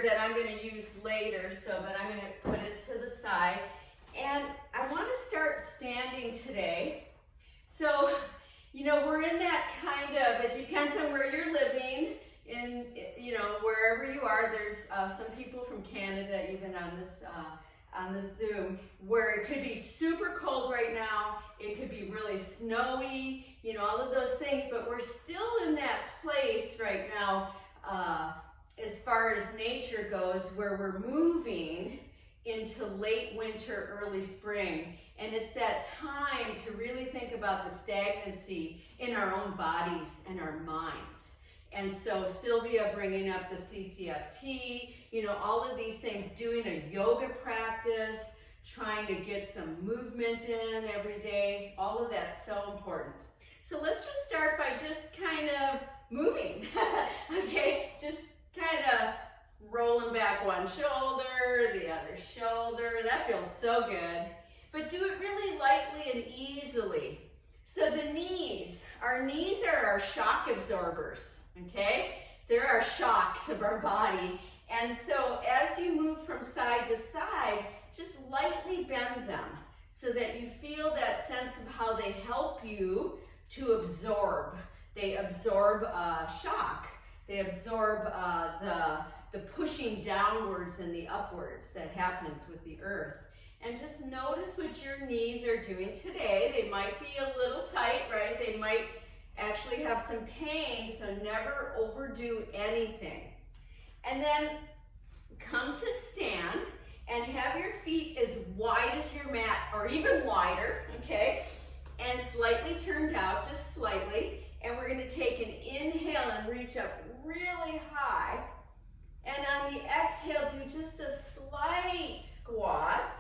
that I'm going to use later, but I'm going to put it to the side. And I want to start standing today. So, you know, we're in that kind of, it depends on where you're living, in, you know, wherever you are. There's some people from Canada even on this Zoom, where it could be super cold right now, it could be really snowy, you know, all of those things, but we're still in that place right now, as far as nature goes, where we're moving into late winter, early spring. And it's that time to really think about the stagnancy in our own bodies and our minds. And so Sylvia bringing up the CCFT, you know, all of these things, doing a yoga practice, trying to get some movement in every day, all of that's so important. So let's just start by just kind of moving, okay? Just kind of rolling back one shoulder, the other shoulder. That feels so good. But do it really lightly and easily. So the knees, our knees are our shock absorbers, okay? They're our shocks of our body. And so as you move from side to side, just lightly bend them so that you feel that sense of how they help you to absorb. They absorb shock. They absorb the pushing downwards and the upwards that happens with the earth. And just notice what your knees are doing today. They might be a little tight, right? They might actually have some pain, so never overdo anything. And then come to stand and have your feet as wide as your mat, or even wider, okay? And slightly turned out, just slightly. And we're gonna take an inhale and reach up really high. And on the exhale, do just a slight squat.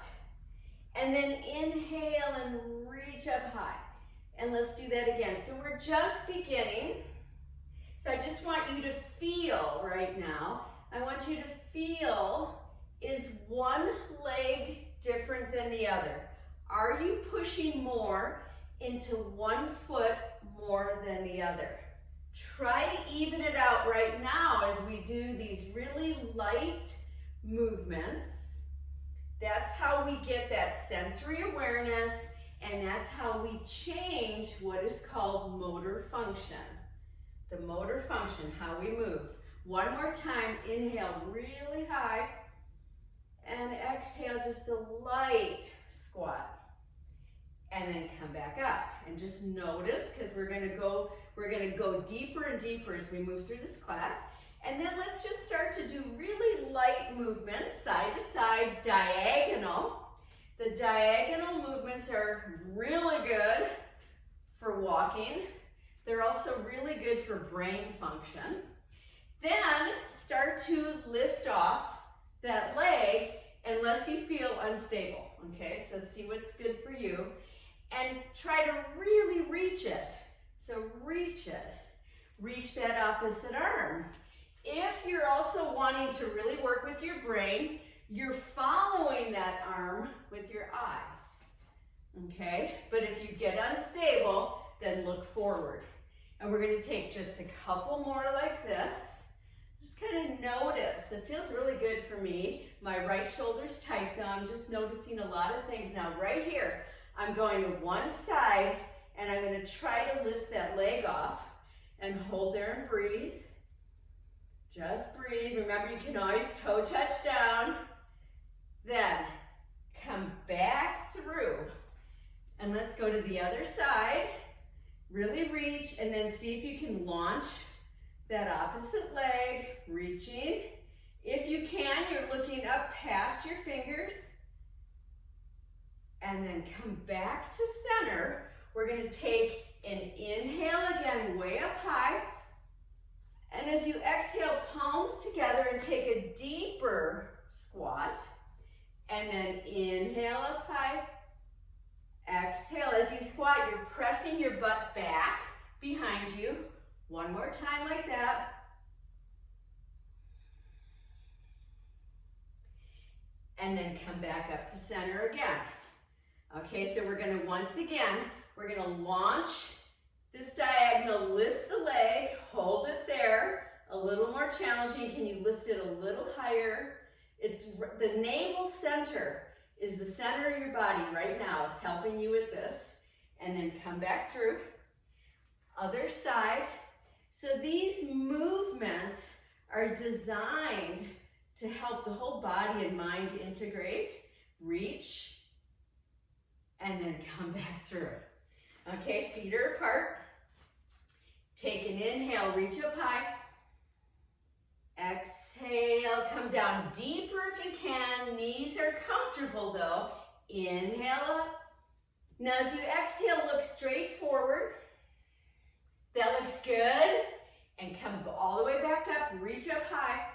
And then inhale and reach up high. And let's do that again. So we're just beginning. So I just want you to feel right now, I want you to feel, is one leg different than the other? Are you pushing more into one foot more than the other? Try to even it out right now as we do these really light movements. That's how we get that sensory awareness, and that's how we change what is called motor function. The motor function, how we move. One more time, inhale really high, and exhale just a light squat. And then come back up, and just notice, because we're gonna go deeper and deeper as we move through this class. And then let's just start to do really light movements, side to side, diagonal. The diagonal movements are really good for walking. They're also really good for brain function. Then start to lift off that leg unless you feel unstable, okay? So see what's good for you. And try to really reach it. So reach it. Reach that opposite arm. If you're also wanting to really work with your brain, you're following that arm with your eyes, okay? But if you get unstable, then look forward. And we're gonna take just a couple more like this. Just kind of notice. It feels really good for me. My right shoulder's tight though. I'm just noticing a lot of things. Now right here, I'm going to one side, and I'm going to try to lift that leg off and hold there and breathe. Just breathe. Remember, you can always toe touch down. Then come back through, and let's go to the other side. Really reach, and then see if you can launch that opposite leg, reaching. If you can, you're looking up past your fingers. And then come back to center. We're going to take an inhale again, way up high. And as you exhale, palms together and take a deeper squat. And then inhale up high. Exhale. As you squat, you're pressing your butt back behind you. One more time like that. And then come back up to center again. Okay, so we're going to, once again, we're going to launch this diagonal, lift the leg, hold it there, a little more challenging. Can you lift it a little higher? It's the navel center is the center of your body right now. It's helping you with this. And then come back through. Other side. So these movements are designed to help the whole body and mind integrate. Reach, and then come back through. Okay, feet are apart. Take an inhale, reach up high. Exhale, come down deeper if you can. Knees are comfortable though. Inhale up. Now as you exhale, look straight forward. That looks good. And come all the way back up, reach up high.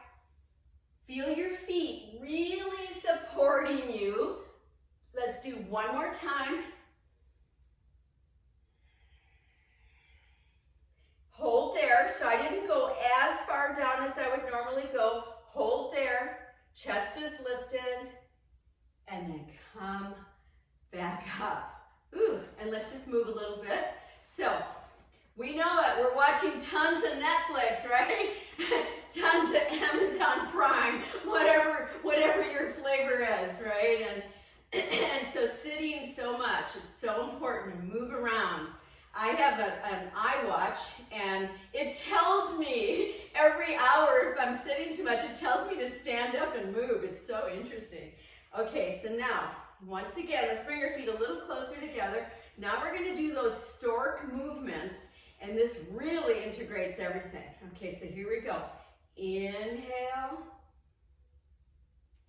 Feel your feet really supporting you. Let's do one more time. Hold there. So I didn't go as far down as I would normally go. Hold there. Chest is lifted. And then come back up. Ooh, and let's just move a little bit. So we know it. We're watching tons of Netflix, right? Tons of Amazon Prime, whatever your flavor is, right? And so sitting so much, it's so important to move around. I have an iWatch, and it tells me every hour if I'm sitting too much, it tells me to stand up and move. It's so interesting. Okay, so now, once again, let's bring your feet a little closer together. Now we're going to do those stork movements, and this really integrates everything. Okay, so here we go. Inhale,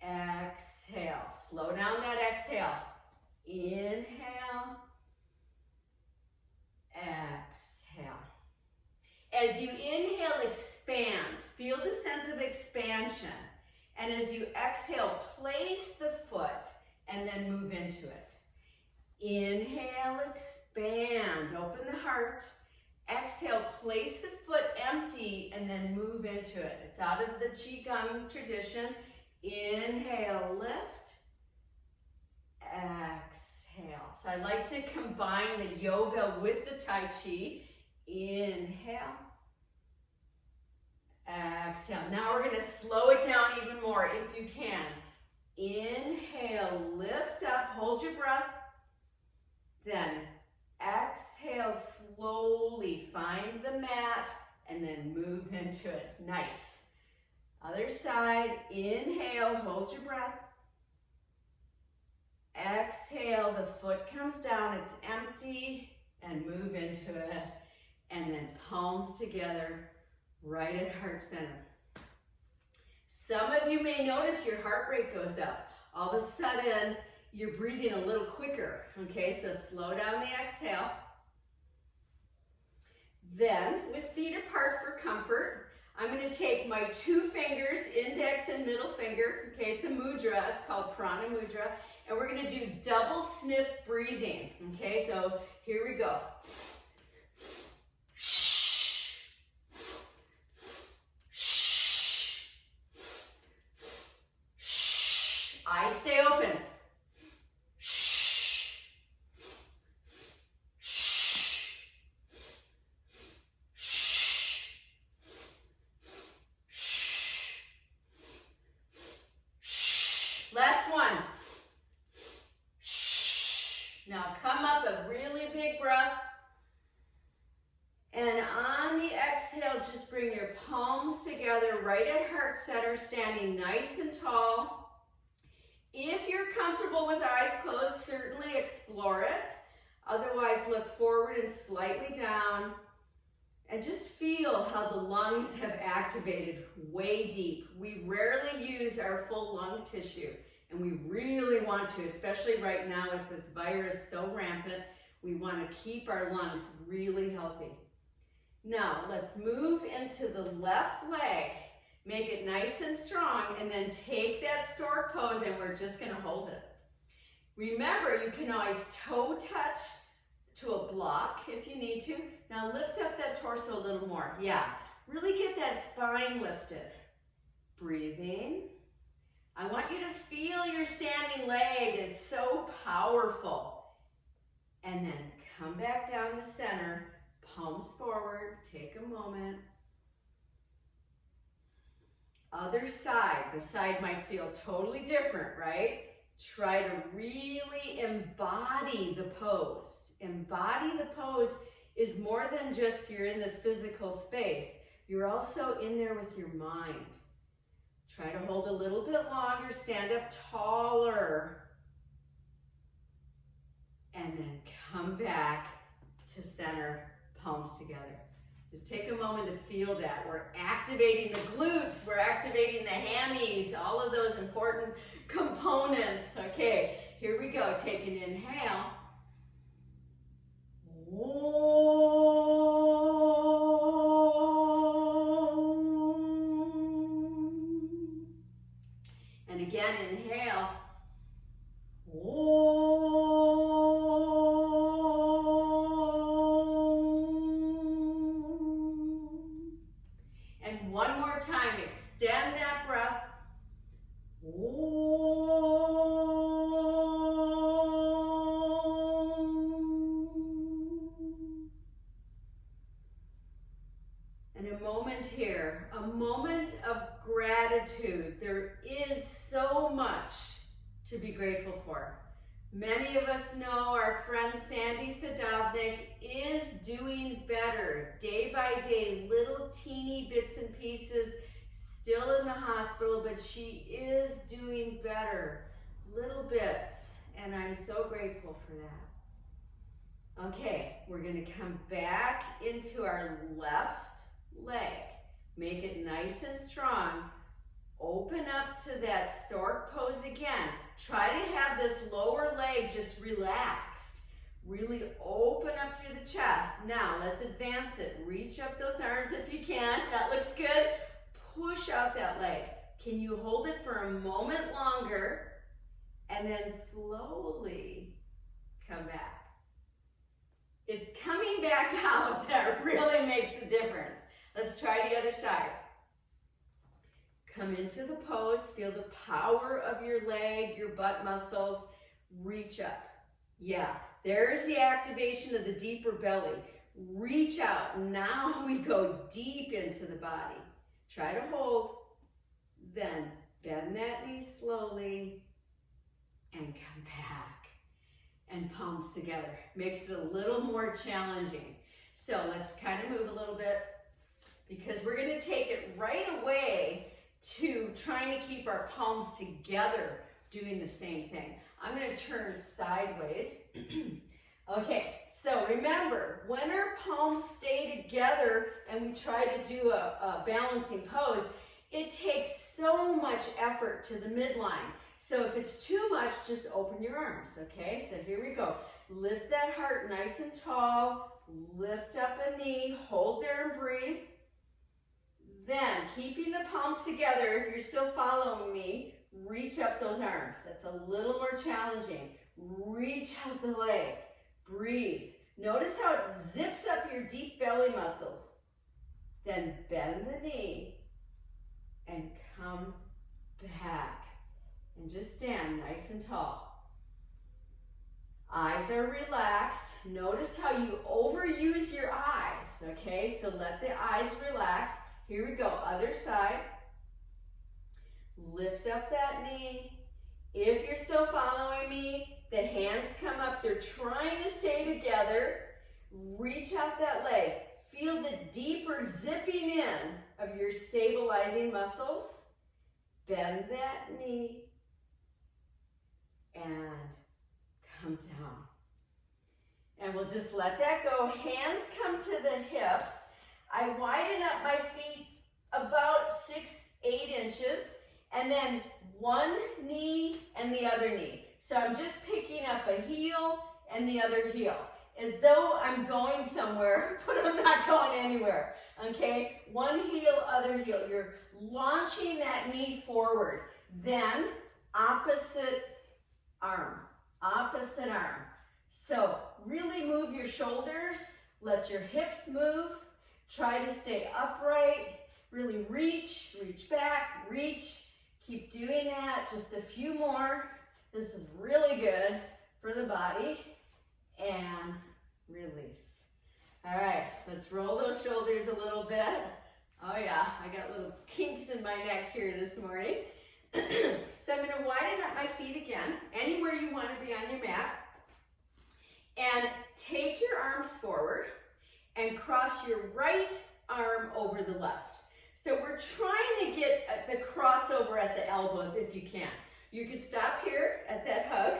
exhale. Slow down that exhale. Inhale, exhale. As you inhale, expand. Feel the sense of expansion. And as you exhale, place the foot and then move into it. Inhale, expand. Open the heart. Exhale, place the foot empty and then move into it. It's out of the Qigong tradition. Inhale, lift. Exhale. So I like to combine the yoga with the Tai Chi. Inhale. Exhale. Now we're going to slow it down even more if you can. Inhale, lift up, hold your breath. Then exhale, slowly find the mat and then move into it. Nice. Other side, inhale, hold your breath. Exhale, the foot comes down, it's empty, and move into it. And then palms together, right at heart center. Some of you may notice your heart rate goes up. All of a sudden, you're breathing a little quicker. Okay, so slow down the exhale. Then, with feet apart for comfort, I'm going to take my 2 fingers, index and middle finger. Okay, it's a mudra. It's called Prana Mudra. And we're going to do double sniff breathing. Okay, so here we go. Eyes stay open. Last one. Now come up a really big breath. And on the exhale, just bring your palms together right at heart center, standing nice and tall. If you're comfortable with eyes closed, certainly explore it. Otherwise, look forward and slightly down. And just feel how the lungs have activated way deep. We rarely use our full lung tissue, and we really want to, especially right now with this virus so rampant. We want to keep our lungs really healthy. Now, let's move into the left leg. Make it nice and strong, and then take that stork pose, and we're just going to hold it. Remember, you can always toe touch to a block if you need to. Now lift up that torso a little more. Yeah, really get that spine lifted. Breathing. I want you to feel your standing leg is so powerful. And then come back down to center, palms forward, take a moment. Other side. The side might feel totally different, right? Try to really embody the pose. Embody the pose is more than just you're in this physical space. You're also in there with your mind. Try to hold a little bit longer, stand up taller, and then come back to center, palms together. Just take a moment to feel that. We're activating the glutes, we're activating the hammies, all of those important components. Okay, here we go. Take an inhale. And again, inhale. And one more time, extend that breath. And a moment here, a moment of gratitude. There is so much to be grateful for. Many of us know our friend Sandy Sadovnik is doing better day by day, little teeny bits and pieces, still in the hospital, but she is doing better, little bits, and I'm so grateful for that. Okay, we're gonna come back into our left leg. Make it nice and strong. Open up to that stork pose again. Try to have this lower leg just relaxed. Really open up through the chest. Now let's advance it. Reach up those arms if you can. That looks good. Push out that leg. Can you hold it for a moment longer? And then slowly come back. It's coming back out that really makes a difference. Let's try the other side. Come into the pose, feel the power of your leg, your butt muscles, reach up. Yeah, there's the activation of the deeper belly. Reach out, now we go deep into the body. Try to hold, then bend that knee slowly and come back. And palms together. Makes it a little more challenging. So let's kind of move a little bit because we're gonna take it right away to trying to keep our palms together doing the same thing. I'm going to turn sideways. Okay, so remember, when our palms stay together and we try to do a balancing pose, it takes so much effort to the midline. So if it's too much, just open your arms, okay? So here we go. Lift that heart nice and tall. Lift up a knee. Hold there and breathe. Then, keeping the palms together, if you're still following me, reach up those arms. That's a little more challenging. Reach out the leg. Breathe. Notice how it zips up your deep belly muscles. Then bend the knee and come back. And just stand nice and tall. Eyes are relaxed. Notice how you overuse your eyes, okay? So let the eyes relax. Here we go, other side. Lift up that knee. If you're still following me, the hands come up. They're trying to stay together. Reach out that leg. Feel the deeper zipping in of your stabilizing muscles. Bend that knee and come down. And we'll just let that go. Hands come to the hips. I widen up my feet about 6-8 inches, and then one knee and the other knee. So I'm just picking up a heel and the other heel, as though I'm going somewhere, but I'm not going anywhere, okay? One heel, other heel. You're launching that knee forward. Then opposite arm, opposite arm. So really move your shoulders, let your hips move. Try to stay upright, really reach back, reach. Keep doing that, just a few more. This is really good for the body. And release. All right, let's roll those shoulders a little bit. Oh yeah, I got little kinks in my neck here this morning. So I'm going to widen up my feet again, anywhere you want to be on your mat. And take your arms forward and cross your right arm over the left. So we're trying to get the crossover at the elbows if you can. You could stop here at that hug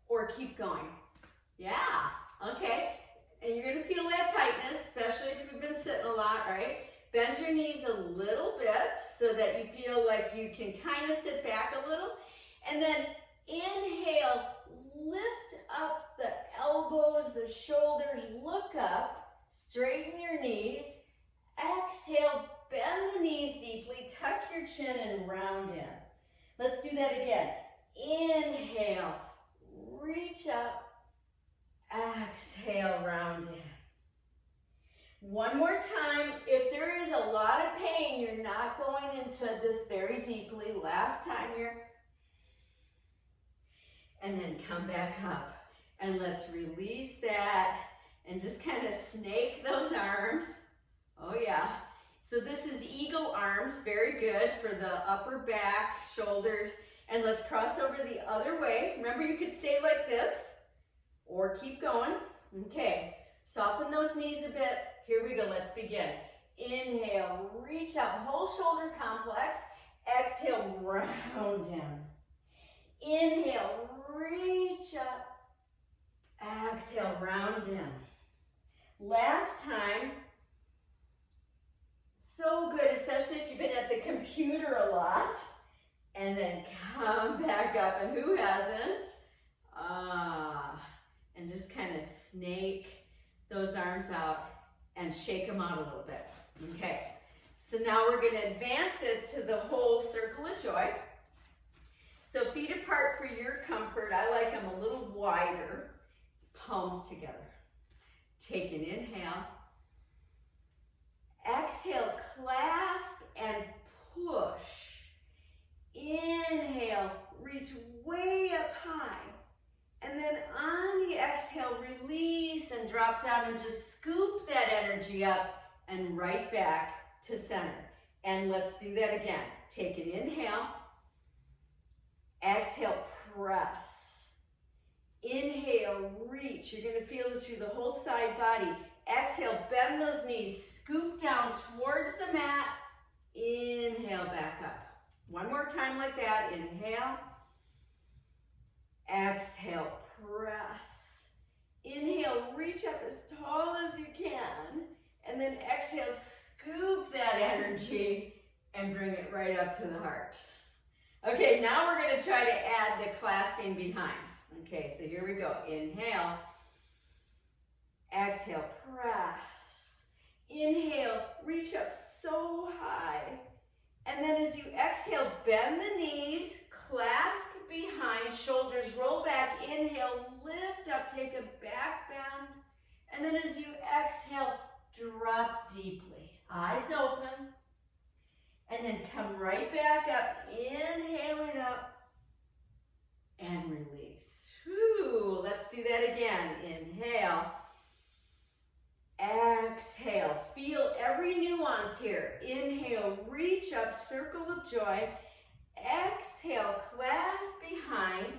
or keep going. Yeah, okay. And you're going to feel that tightness, especially if you've been sitting a lot, right? Bend your knees a little bit so that you feel like you can kind of sit back a little. And then inhale, lift up the elbows, the shoulders, look up, straighten your knees. Exhale, bend the knees deeply, tuck your chin and round in. Let's do that again. Inhale, reach up. Exhale, round in. One more time. If there is a lot of pain, you're not going into this very deeply. Last time here. And then come back up. And let's release that and just kind of snake those arms. Oh yeah. So this is eagle arms. Very good for the upper back, shoulders. And let's cross over the other way. Remember, you could stay like this or keep going. Okay. Soften those knees a bit. Here we go. Let's begin. Inhale, reach up, whole shoulder complex. Exhale, round down. Inhale, reach up. Exhale, round down. Last time. So good, especially if you've been at the computer a lot. And then come back up. And who hasn't? And just kind of snake those arms out and shake them out a little bit. Okay, so now we're going to advance it to the whole circle of joy. So feet apart for your comfort. I like them a little wider. Palms together. Take an inhale. Exhale, clasp and push. Inhale, reach way up high. And then on the exhale, release and drop down and just scoop that energy up and right back to center. And let's do that again. Take an inhale. Exhale, press. Inhale, reach. You're going to feel this through the whole side body. Exhale, bend those knees. Scoop down towards the mat. Inhale, back up. One more time like that. Inhale. Exhale, press. Inhale, reach up as tall as you can. And then exhale, scoop that energy and bring it right up to the heart. Okay, now we're going to try to add the clasping behind. Okay, so here we go. Inhale. Exhale, press. Inhale, reach up so high. And then as you exhale, bend the knees, clasp behind, shoulders roll back. Inhale, lift up, take a back bend. And then as you exhale, drop deeply. Eyes open. And then come right back up. Inhale it up. And release. Whew, let's do that again. Inhale. Exhale. Feel every nuance here. Inhale, reach up, circle of joy. Exhale, clasp behind.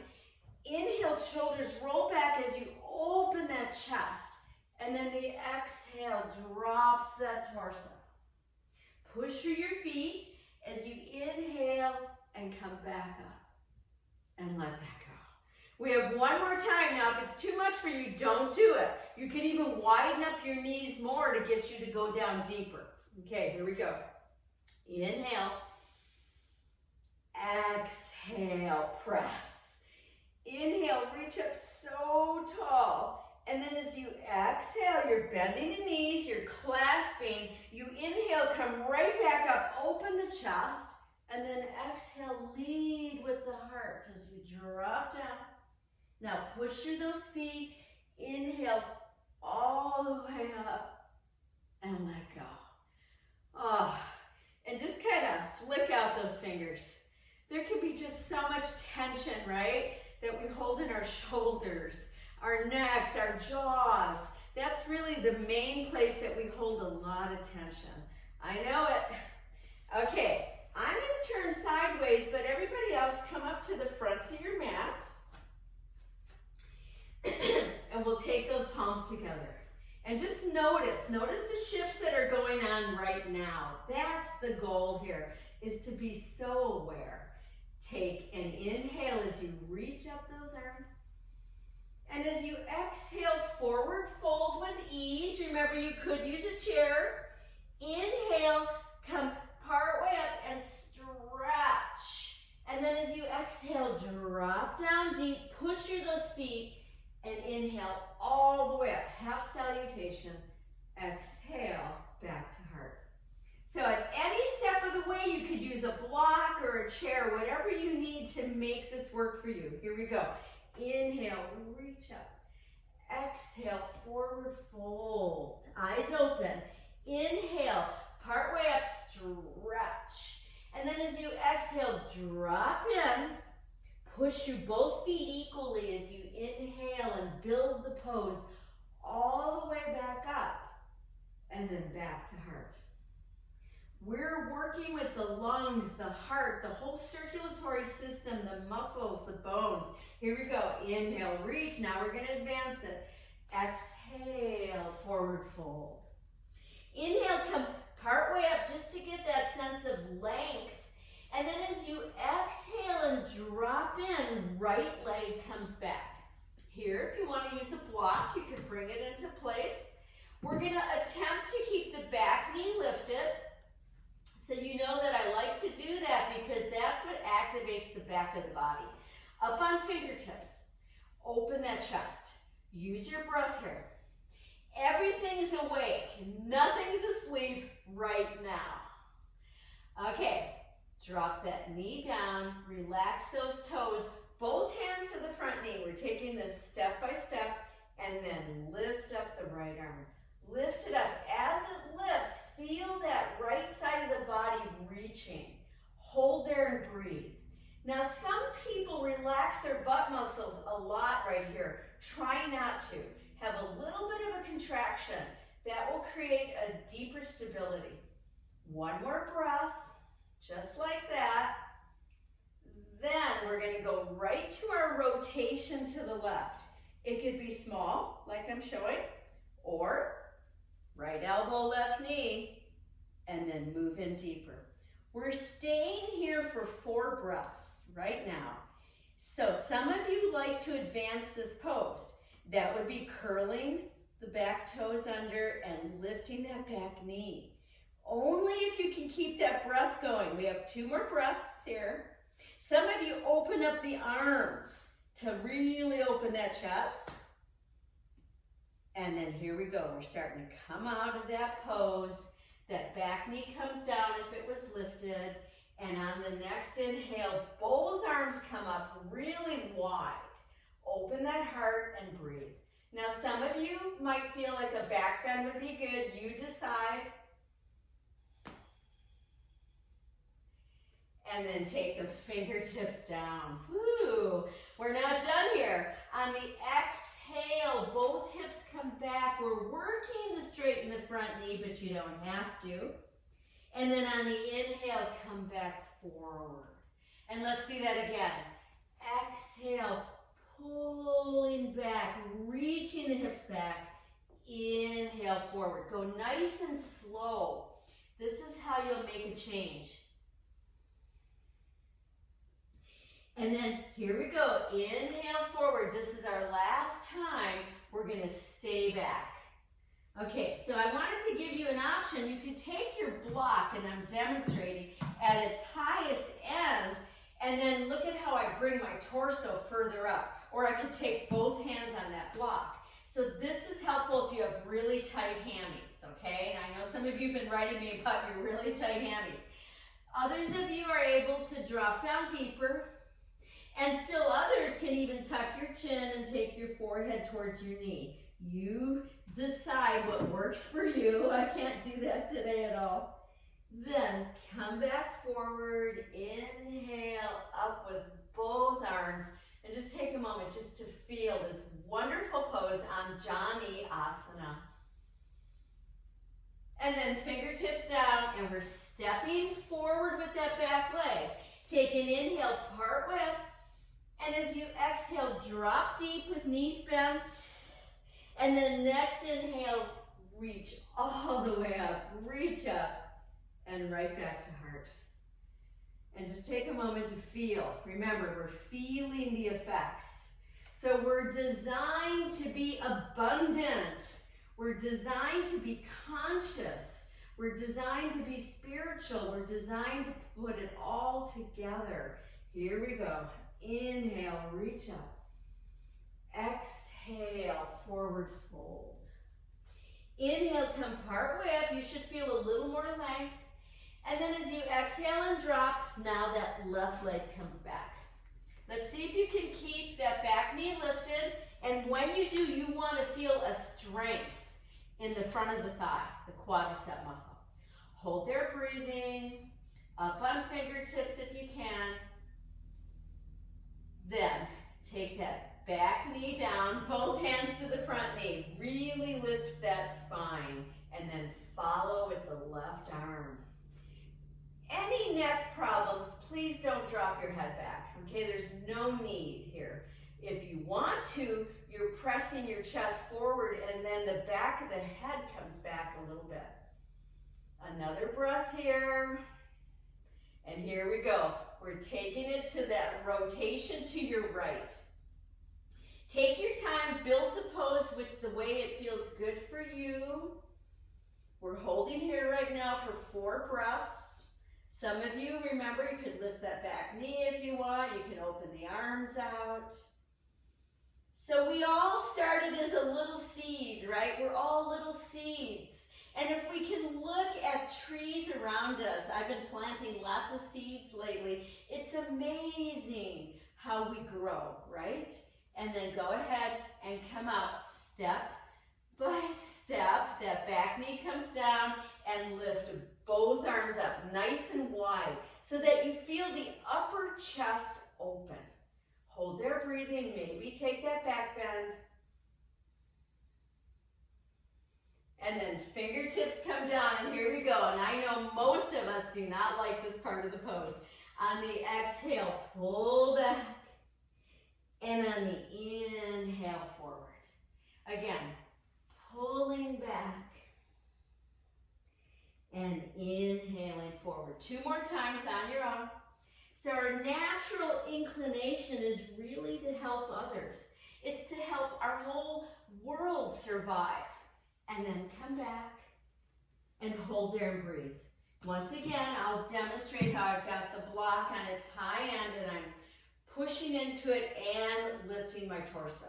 Inhale, shoulders roll back as you open that chest. And then the exhale drops that torso. Push through your feet as you inhale and come back up. And let that go. We have one more time now. If it's too much for you, don't do it. You can even widen up your knees more to get you to go down deeper. Okay, here we go. Inhale. Exhale, press. Inhale, reach up so tall. And then as you exhale, you're bending the knees, you're clasping. You inhale, come right back up, open the chest. And then exhale, lead with the heart as you drop down. Now push through those feet. Inhale all the way up and let go. Oh, and just kind of flick out those fingers. There can be just so much tension, right? That we hold in our shoulders, our necks, our jaws. That's really the main place that we hold a lot of tension. I know it. Okay, I'm going to turn sideways, but everybody else come up to the fronts of your mats. And we'll take those palms together. And just notice the shifts that are going on right now. That's the goal here, is to be so aware. Take an inhale as you reach up those arms. And as you exhale, forward fold with ease. Remember, you could use a chair. Inhale, come part way up and stretch. And then as you exhale, drop down deep, push through those feet, and inhale all the way up. Half salutation. Exhale, back to heart. So at any step of the way, you could use a block or a chair, whatever you need to make this work for you. Here we go. Inhale, reach up. Exhale, forward fold. Eyes open. Inhale, part way up, stretch. And then as you exhale, drop in. Push through both feet equally as you inhale and build the pose all the way back up. And then back to heart. We're working with the lungs, the heart, the whole circulatory system, the muscles, the bones. Here we go. Inhale, reach. Now we're going to advance it. Exhale, forward fold. Inhale, come part way up just to get that sense of length. And then as you exhale and drop in, right leg comes back. Here, if you want to use a block, you can bring it into place. We're going to attempt to keep the back knee lifted. So you know that I like to do that because that's what activates the back of the body. Up on fingertips. Open that chest. Use your breath here. Everything's awake. Nothing's asleep right now. Okay, drop that knee down. Relax those toes. Both hands to the front knee. We're taking this step by step and then lift up the right arm. Lift it up. As it lifts, feel that right side of the body reaching. Hold there and breathe. Now, some people relax their butt muscles a lot right here. Try not to. Have a little bit of a contraction. That will create a deeper stability. One more breath, just like that. Then we're going to go right to our rotation to the left. It could be small, like I'm showing, or right elbow, left knee, and then move in deeper. We're staying here for 4 breaths right now. So some of you like to advance this pose. That would be curling the back toes under and lifting that back knee. Only if you can keep that breath going. We have 2 more breaths here. Some of you open up the arms to really open that chest. And then here we go. We're starting to come out of that pose. That back knee comes down if it was lifted. And on the next inhale, both arms come up really wide. Open that heart and breathe. Now, some of you might feel like a back bend would be good. You decide. And then take those fingertips down. Woo! We're not done here. On the exhale, both hips come back. We're working to straighten the front knee, but you don't have to. And then on the inhale, come back forward. And let's do that again. Exhale, pulling back, reaching the hips back. Inhale forward. Go nice and slow. This is how you'll make a change. And then here we go. Inhale forward. This is our last time. We're going to stay back. Okay, so I wanted to give you an option. You can take your block, and I'm demonstrating, at its highest end, and then look at how I bring my torso further up. Or I could take both hands on that block. So this is helpful if you have really tight hammies, okay? And I know some of you have been writing me about your really tight hammies. Others of you are able to drop down deeper. And still others can even tuck your chin and take your forehead towards your knee. You decide what works for you. I can't do that today at all. Then come back forward, inhale up with both arms, and just take a moment just to feel this wonderful pose on Anjaneyasana. And then fingertips down, and we're stepping forward with that back leg. Take an inhale, part way up. And as you exhale, drop deep with knees bent. And then next inhale, reach all the way up, reach up, and right back to heart. And just take a moment to feel. Remember, we're feeling the effects. So we're designed to be abundant. We're designed to be conscious. We're designed to be spiritual. We're designed to put it all together. Here we go. Inhale, reach up. Exhale, forward fold. Inhale, come part way up. You should feel a little more length. And then as you exhale and drop, now that left leg comes back. Let's see if you can keep that back knee lifted. And when you do, you want to feel a strength in the front of the thigh, the quadricep muscle. Hold there, breathing. Up on fingertips if you can. Then take that back knee down, both hands to the front knee. Really lift that spine. And then follow with the left arm. Any neck problems, please don't drop your head back, okay? There's no need here. If you want to, you're pressing your chest forward and then the back of the head comes back a little bit. Another breath here. And here we go. We're taking it to that rotation to your right. Take your time, build the pose the way it feels good for you. We're holding here right now for 4 breaths. Some of you, remember, you could lift that back knee if you want. You can open the arms out. So we all started as a little seed, right? We're all little seeds. And if we can look at trees around us, I've been planting lots of seeds lately. It's amazing how we grow, right? And then go ahead and come out step by step. That back knee comes down and lift both arms up nice and wide so that you feel the upper chest open. Hold there, breathing. Maybe take that back bend. And then fingertips come down, and here we go. And I know most of us do not like this part of the pose. On the exhale, pull back. And on the inhale, forward. Again, pulling back. And inhaling forward. 2 more times on your own. So our natural inclination is really to help others. It's to help our whole world survive. And then come back and hold there and breathe. Once again, I'll demonstrate how I've got the block on its high end and I'm pushing into it and lifting my torso.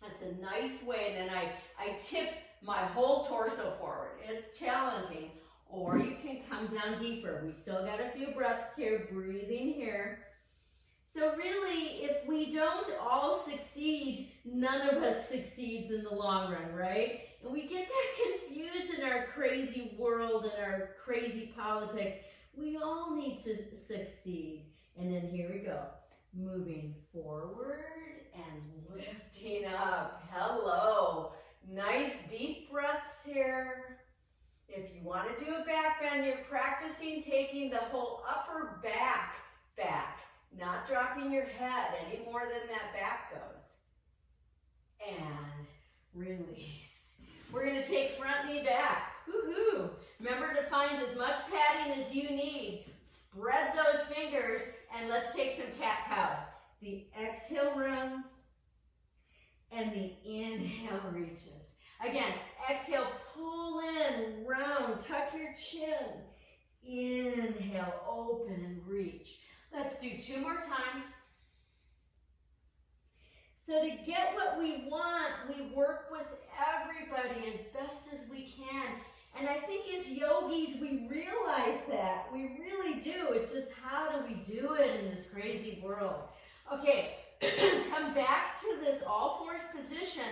That's a nice way. And then I tip my whole torso forward. It's challenging. Or you can come down deeper. We still got a few breaths here, breathing here. So really, if we don't all succeed, none of us succeeds in the long run, right? And we get that confused in our crazy world and our crazy politics. We all need to succeed. And then here we go. Moving forward and lifting up. Hello. Nice deep breaths here. If you want to do a back bend, you're practicing taking the whole upper back, not dropping your head any more than that back goes. And release. We're going to take front knee back. Woohoo! Remember to find as much padding as you need. Spread those fingers and let's take some cat-cows. The exhale rounds and the inhale reaches. Again, exhale, pull in, round, tuck your chin. Inhale, open and reach. Let's do 2 more times. So to get what we want, we work with everybody as best as we can. And I think as yogis, we realize that. We really do. It's just how do we do it in this crazy world? Okay, come back to this all-fours position.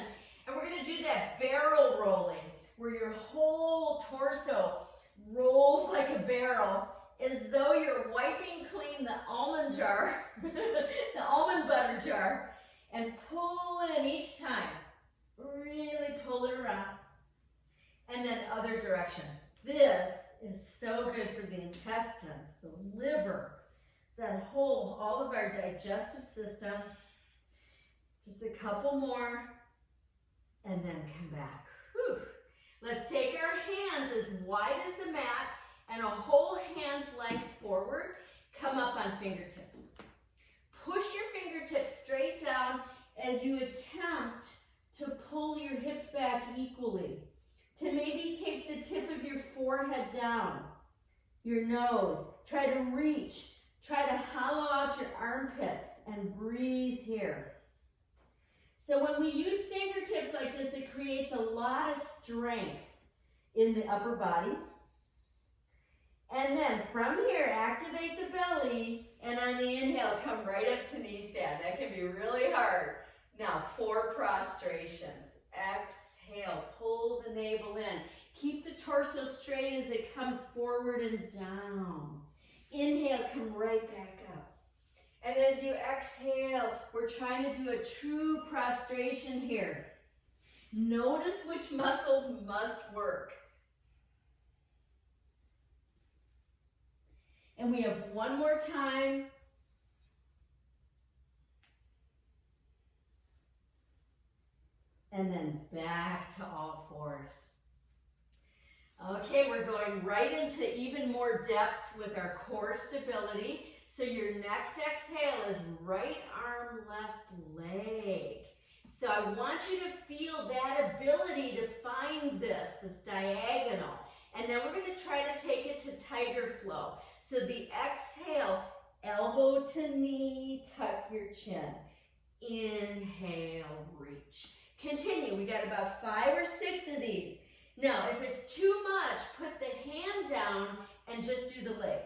And we're going to do that barrel rolling, where your whole torso rolls like a barrel, as though you're wiping clean the almond jar, the almond butter jar, and pull in each time. Really pull it around. and then other direction. This is so good for the intestines, the liver, that whole, all of our digestive system. Just a couple more, and then come back. Whew. Let's take our hands as wide as the mat and a whole hand's length forward. Come up on fingertips. Push your fingertips straight down as you attempt to pull your hips back equally. To maybe take the tip of your forehead down, your nose. Try to reach. Try to hollow out your armpits and breathe here. So when we use fingertips like this, it creates a lot of strength in the upper body. And then from here, activate the belly, and on the inhale, come right up to knee stand. That can be really hard. Now, 4 prostrations. Exhale, pull the navel in. Keep the torso straight as it comes forward and down. Inhale, come right back up. And as you exhale, we're trying to do a true prostration here. Notice which muscles must work. And we have one more time. And then back to all fours. Okay, we're going right into even more depth with our core stability. So your next exhale is right arm, left leg. So I want you to feel that ability to find this diagonal. And then we're going to try to take it to tiger flow. So the exhale, elbow to knee, tuck your chin. Inhale, reach. Continue. We got about 5 or 6 of these. Now, if it's too much, put the hand down and just do the leg.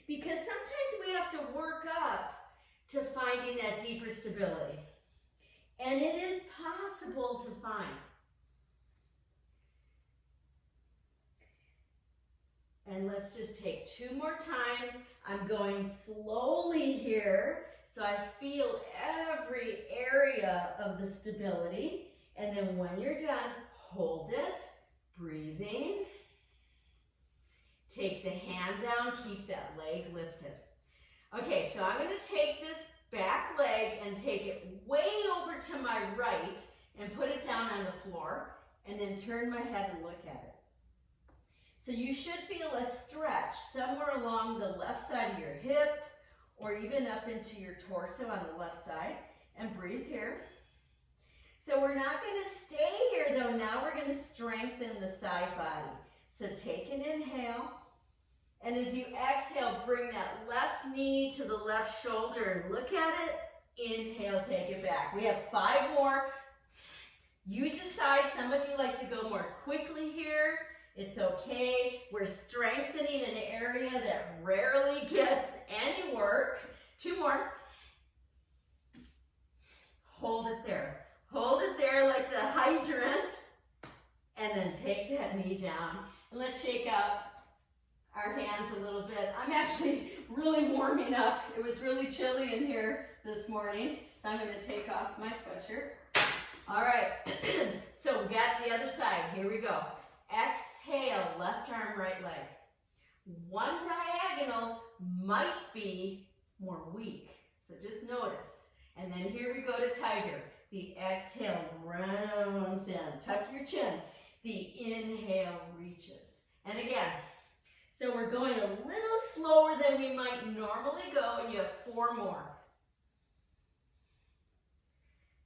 Because sometimes we have to work up to finding that deeper stability. And it is possible to find. And let's just take 2 more times. I'm going slowly here, so I feel every area of the stability. And then when you're done, hold it, breathing. Take the hand down, keep that leg lifted. Okay, so I'm going to take this back leg and take it way over to my right and put it down on the floor, and then turn my head and look at it. So you should feel a stretch somewhere along the left side of your hip, or even up into your torso on the left side, and breathe here. So we're not going to stay here though. Now we're going to strengthen the side body. So take an inhale, and as you exhale, bring that left knee to the left shoulder and look at it. Inhale, take it back. We have 5 more. You decide. Some of you like to go more quickly here. It's okay. We're strengthening an area that rarely gets any work. 2 more. Hold it there. Hold it there like the hydrant. And then take that knee down. And let's shake out our hands a little bit. I'm actually really warming up. It was really chilly in here this morning. So I'm going to take off my sweatshirt. All right. So we got the other side. Here we go. Exhale, left arm, right leg. One diagonal might be more weak, so just notice. And then here we go to tiger. The exhale rounds in, tuck your chin. The inhale reaches. And again, so we're going a little slower than we might normally go, and you have 4 more.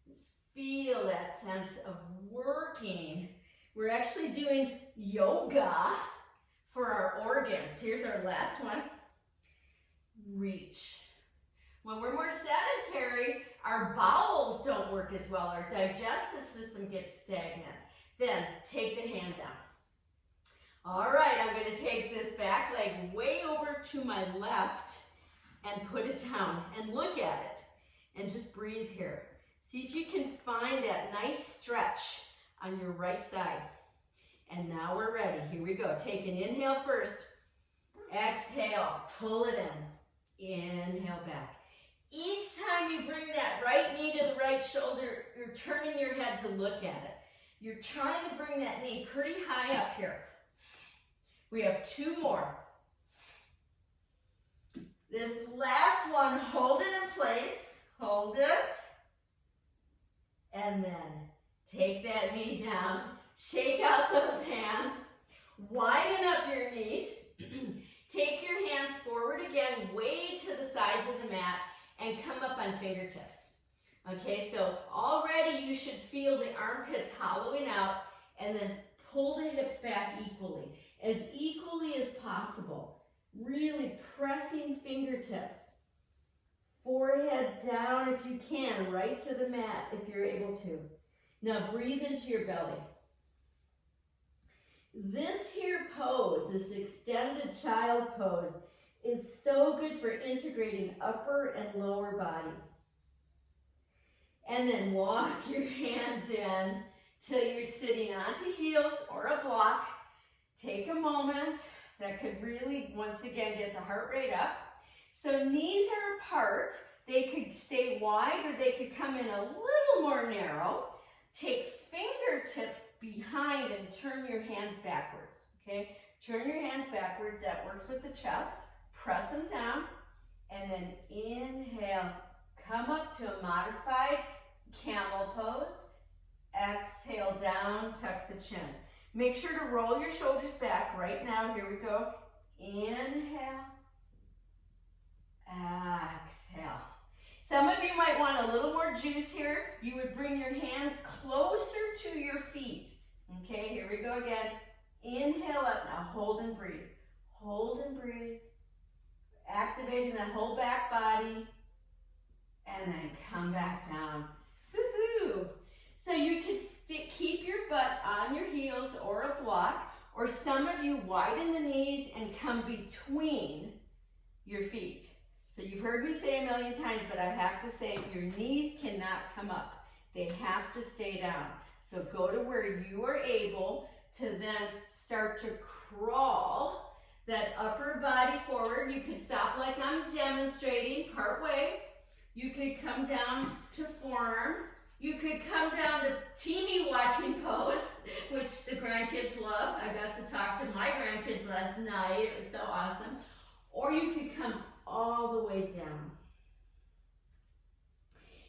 Just feel that sense of working. We're actually doing yoga for our organs. Here's our last one. Reach. When we're more sedentary, our bowels don't work as well. Our digestive system gets stagnant. Then take the hand down. All right, I'm going to take this back leg way over to my left and put it down and look at it and just breathe here. See if you can find that nice stretch on your right side. And now we're ready. Here we go. Take an inhale first. Exhale. Pull it in. Inhale back. Each time you bring that right knee to the right shoulder, you're turning your head to look at it. You're trying to bring that knee pretty high up here. We have 2 more. This last one, hold it in place. Hold it. And then take that knee down. Shake out those hands. Widen up your knees. Take your hands forward again, way to the sides of the mat, and come up on fingertips. Okay, so already you should feel the armpits hollowing out, and then pull the hips back equally as possible. Really pressing fingertips. Forehead down if you can, right to the mat if you're able to. Now breathe into your belly. This here pose, this extended child pose, is so good for integrating upper and lower body. And then walk your hands in till you're sitting onto heels or a block. Take a moment. That could really, once again, get the heart rate up. So knees are apart. They could stay wide or they could come in a little more narrow. Take fingertips behind and turn your hands backwards, okay? Turn your hands backwards. That works with the chest. Press them down. And then inhale. Come up to a modified camel pose. Exhale down, tuck the chin. Make sure to roll your shoulders back right now. Here we go. Inhale. Exhale. Some of you might want a little more juice here. You would bring your hands closer to your feet. Okay, here we go again. Inhale up. Now hold and breathe. Hold and breathe. Activating that whole back body. And then come back down. Woohoo! So you can keep your butt on your heels or a block, or some of you widen the knees and come between your feet. So you've heard me say a million times, but I have to say your knees cannot come up. They have to stay down. So go to where you are able to then start to crawl that upper body forward. You could stop like I'm demonstrating, part way. You could come down to forearms. You could come down to TV watching pose, which the grandkids love. I got to talk to my grandkids last night. It was so awesome. Or you could come all the way down.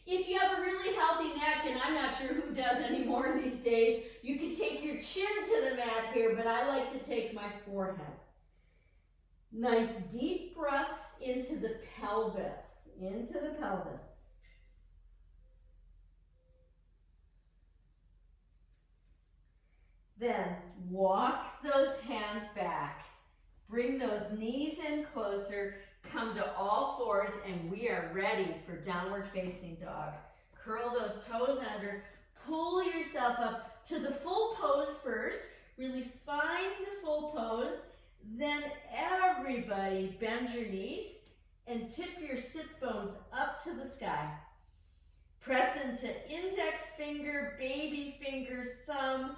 If you have a really healthy neck, and I'm not sure who does anymore these days, you can take your chin to the mat here, but I like to take my forehead. Nice deep breaths into the pelvis, into the pelvis. Then walk those hands back. Bring those knees in closer. Come to all fours, and we are ready for downward facing dog. Curl those toes under. Pull yourself up to the full pose first. Really find the full pose. Then everybody bend your knees and tip your sits bones up to the sky. Press into index finger, baby finger, thumb.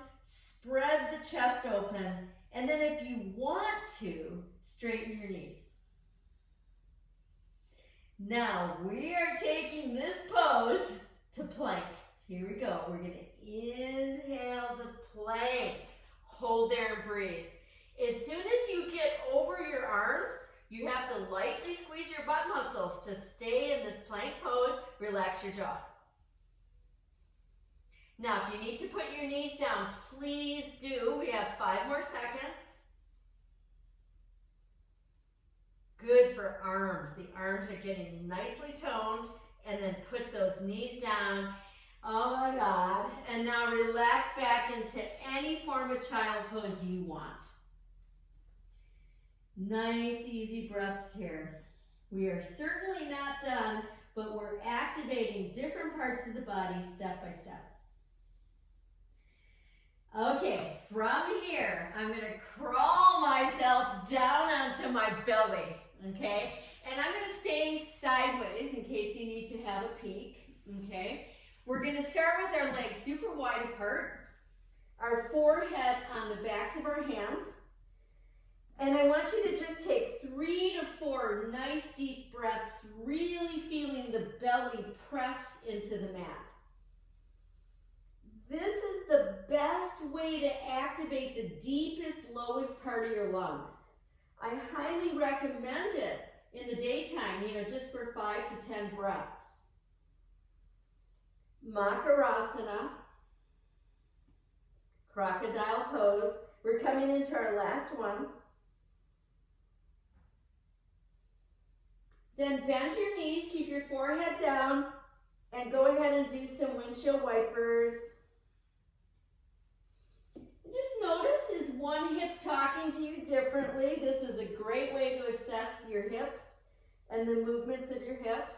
Spread the chest open, and then if you want to, straighten your knees. Now we are taking this pose to plank. Here we go. We're going to inhale the plank. Hold there and breathe. As soon as you get over your arms, you have to lightly squeeze your butt muscles to stay in this plank pose. Relax your jaw. Now, if you need to put your knees down, please do. We have 5 more seconds. Good for arms. The arms are getting nicely toned. And then put those knees down. Oh my God. And now relax back into any form of child pose you want. Nice, easy breaths here. We are certainly not done, but we're activating different parts of the body step by step. Okay, from here, I'm going to crawl myself down onto my belly, okay? And I'm going to stay sideways in case you need to have a peek, okay? We're going to start with our legs super wide apart, our forehead on the backs of our hands. And I want you to just take 3 to 4 nice deep breaths, really feeling the belly press into the mat. This is the best way to activate the deepest, lowest part of your lungs. I highly recommend it in the daytime, just for 5 to 10 breaths. Makarasana, crocodile pose. We're coming into our last one. Then bend your knees, keep your forehead down, and go ahead and do some windshield wipers. Just notice, is one hip talking to you differently? This is a great way to assess your hips and the movements of your hips.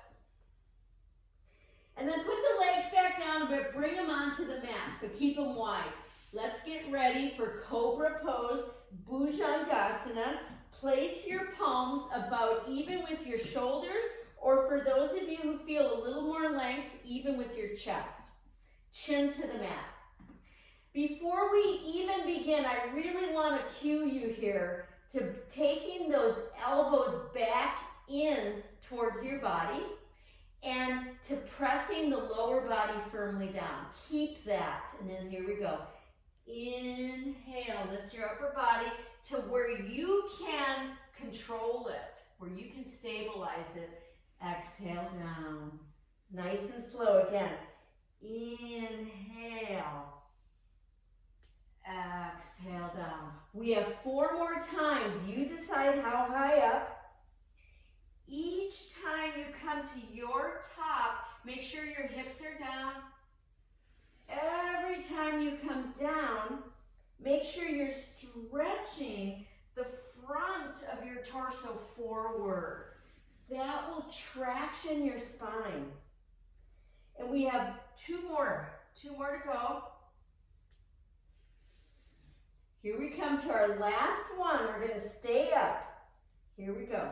And then put the legs back down, but bring them onto the mat, but keep them wide. Let's get ready for Cobra Pose, Bhujangasana. Place your palms about even with your shoulders, or for those of you who feel a little more length, even with your chest. Chin to the mat. Before we even begin, I really want to cue you here to taking those elbows back in towards your body and to pressing the lower body firmly down. Keep that. And then here we go. Inhale, lift your upper body to where you can control it, where you can stabilize it. Exhale down. Nice and slow again. Inhale. Exhale down. We have 4 more times. You decide how high up. Each time you come to your top, make sure your hips are down. Every time you come down, make sure you're stretching the front of your torso forward. That will traction your spine. And we have 2 more to go. Here we come to our last one. We're going to stay up. Here we go.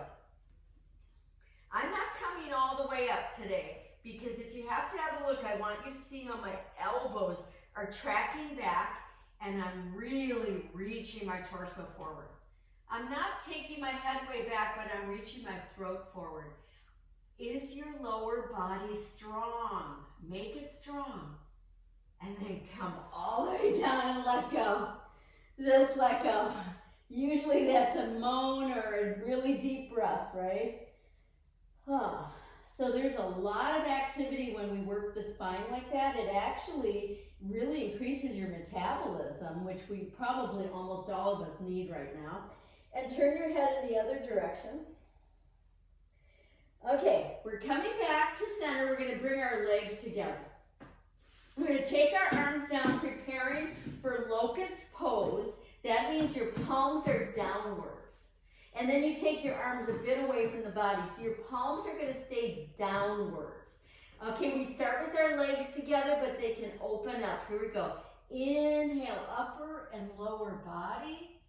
I'm not coming all the way up today because if you have to have a look, I want you to see how my elbows are tracking back and I'm really reaching my torso forward. I'm not taking my head way back, but I'm reaching my throat forward. Is your lower body strong? Make it strong. And then come all the way down and let go. Just let go. Usually that's a moan or a really deep breath, right? So there's a lot of activity when we work the spine like that. It actually really increases your metabolism, which we probably almost all of us need right now. And turn your head in the other direction. Okay, we're coming back to center. We're going to bring our legs together. We're going to take our arms down, preparing for Locust Pose. That means your palms are downwards. And then you take your arms a bit away from the body. So your palms are going to stay downwards. Okay, we start with our legs together, but they can open up. Here we go. Inhale, upper and lower body.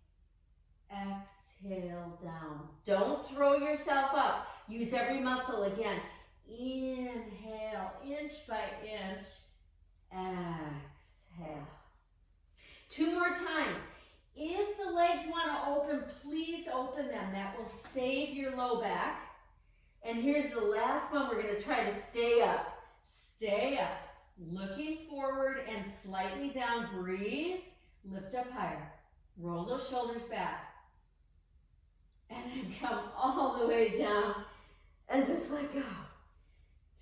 Exhale down. Don't throw yourself up. Use every muscle again. Inhale, inch by inch. Exhale. 2 more times. If the legs want to open, please open them. That will save your low back. And here's the last one. We're going to try to stay up. Stay up. Looking forward and slightly down. Breathe. Lift up higher. Roll those shoulders back. And then come all the way down. And just let go.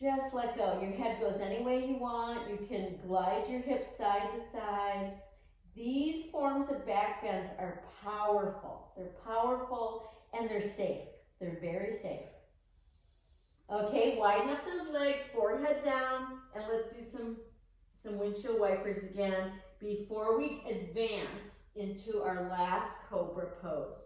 Just let go. Your head goes any way you want. You can glide your hips side to side. These forms of back bends are powerful. They're powerful and they're safe. They're very safe. Okay, widen up those legs, forehead down, and let's do some windshield wipers again before we advance into our last Cobra Pose.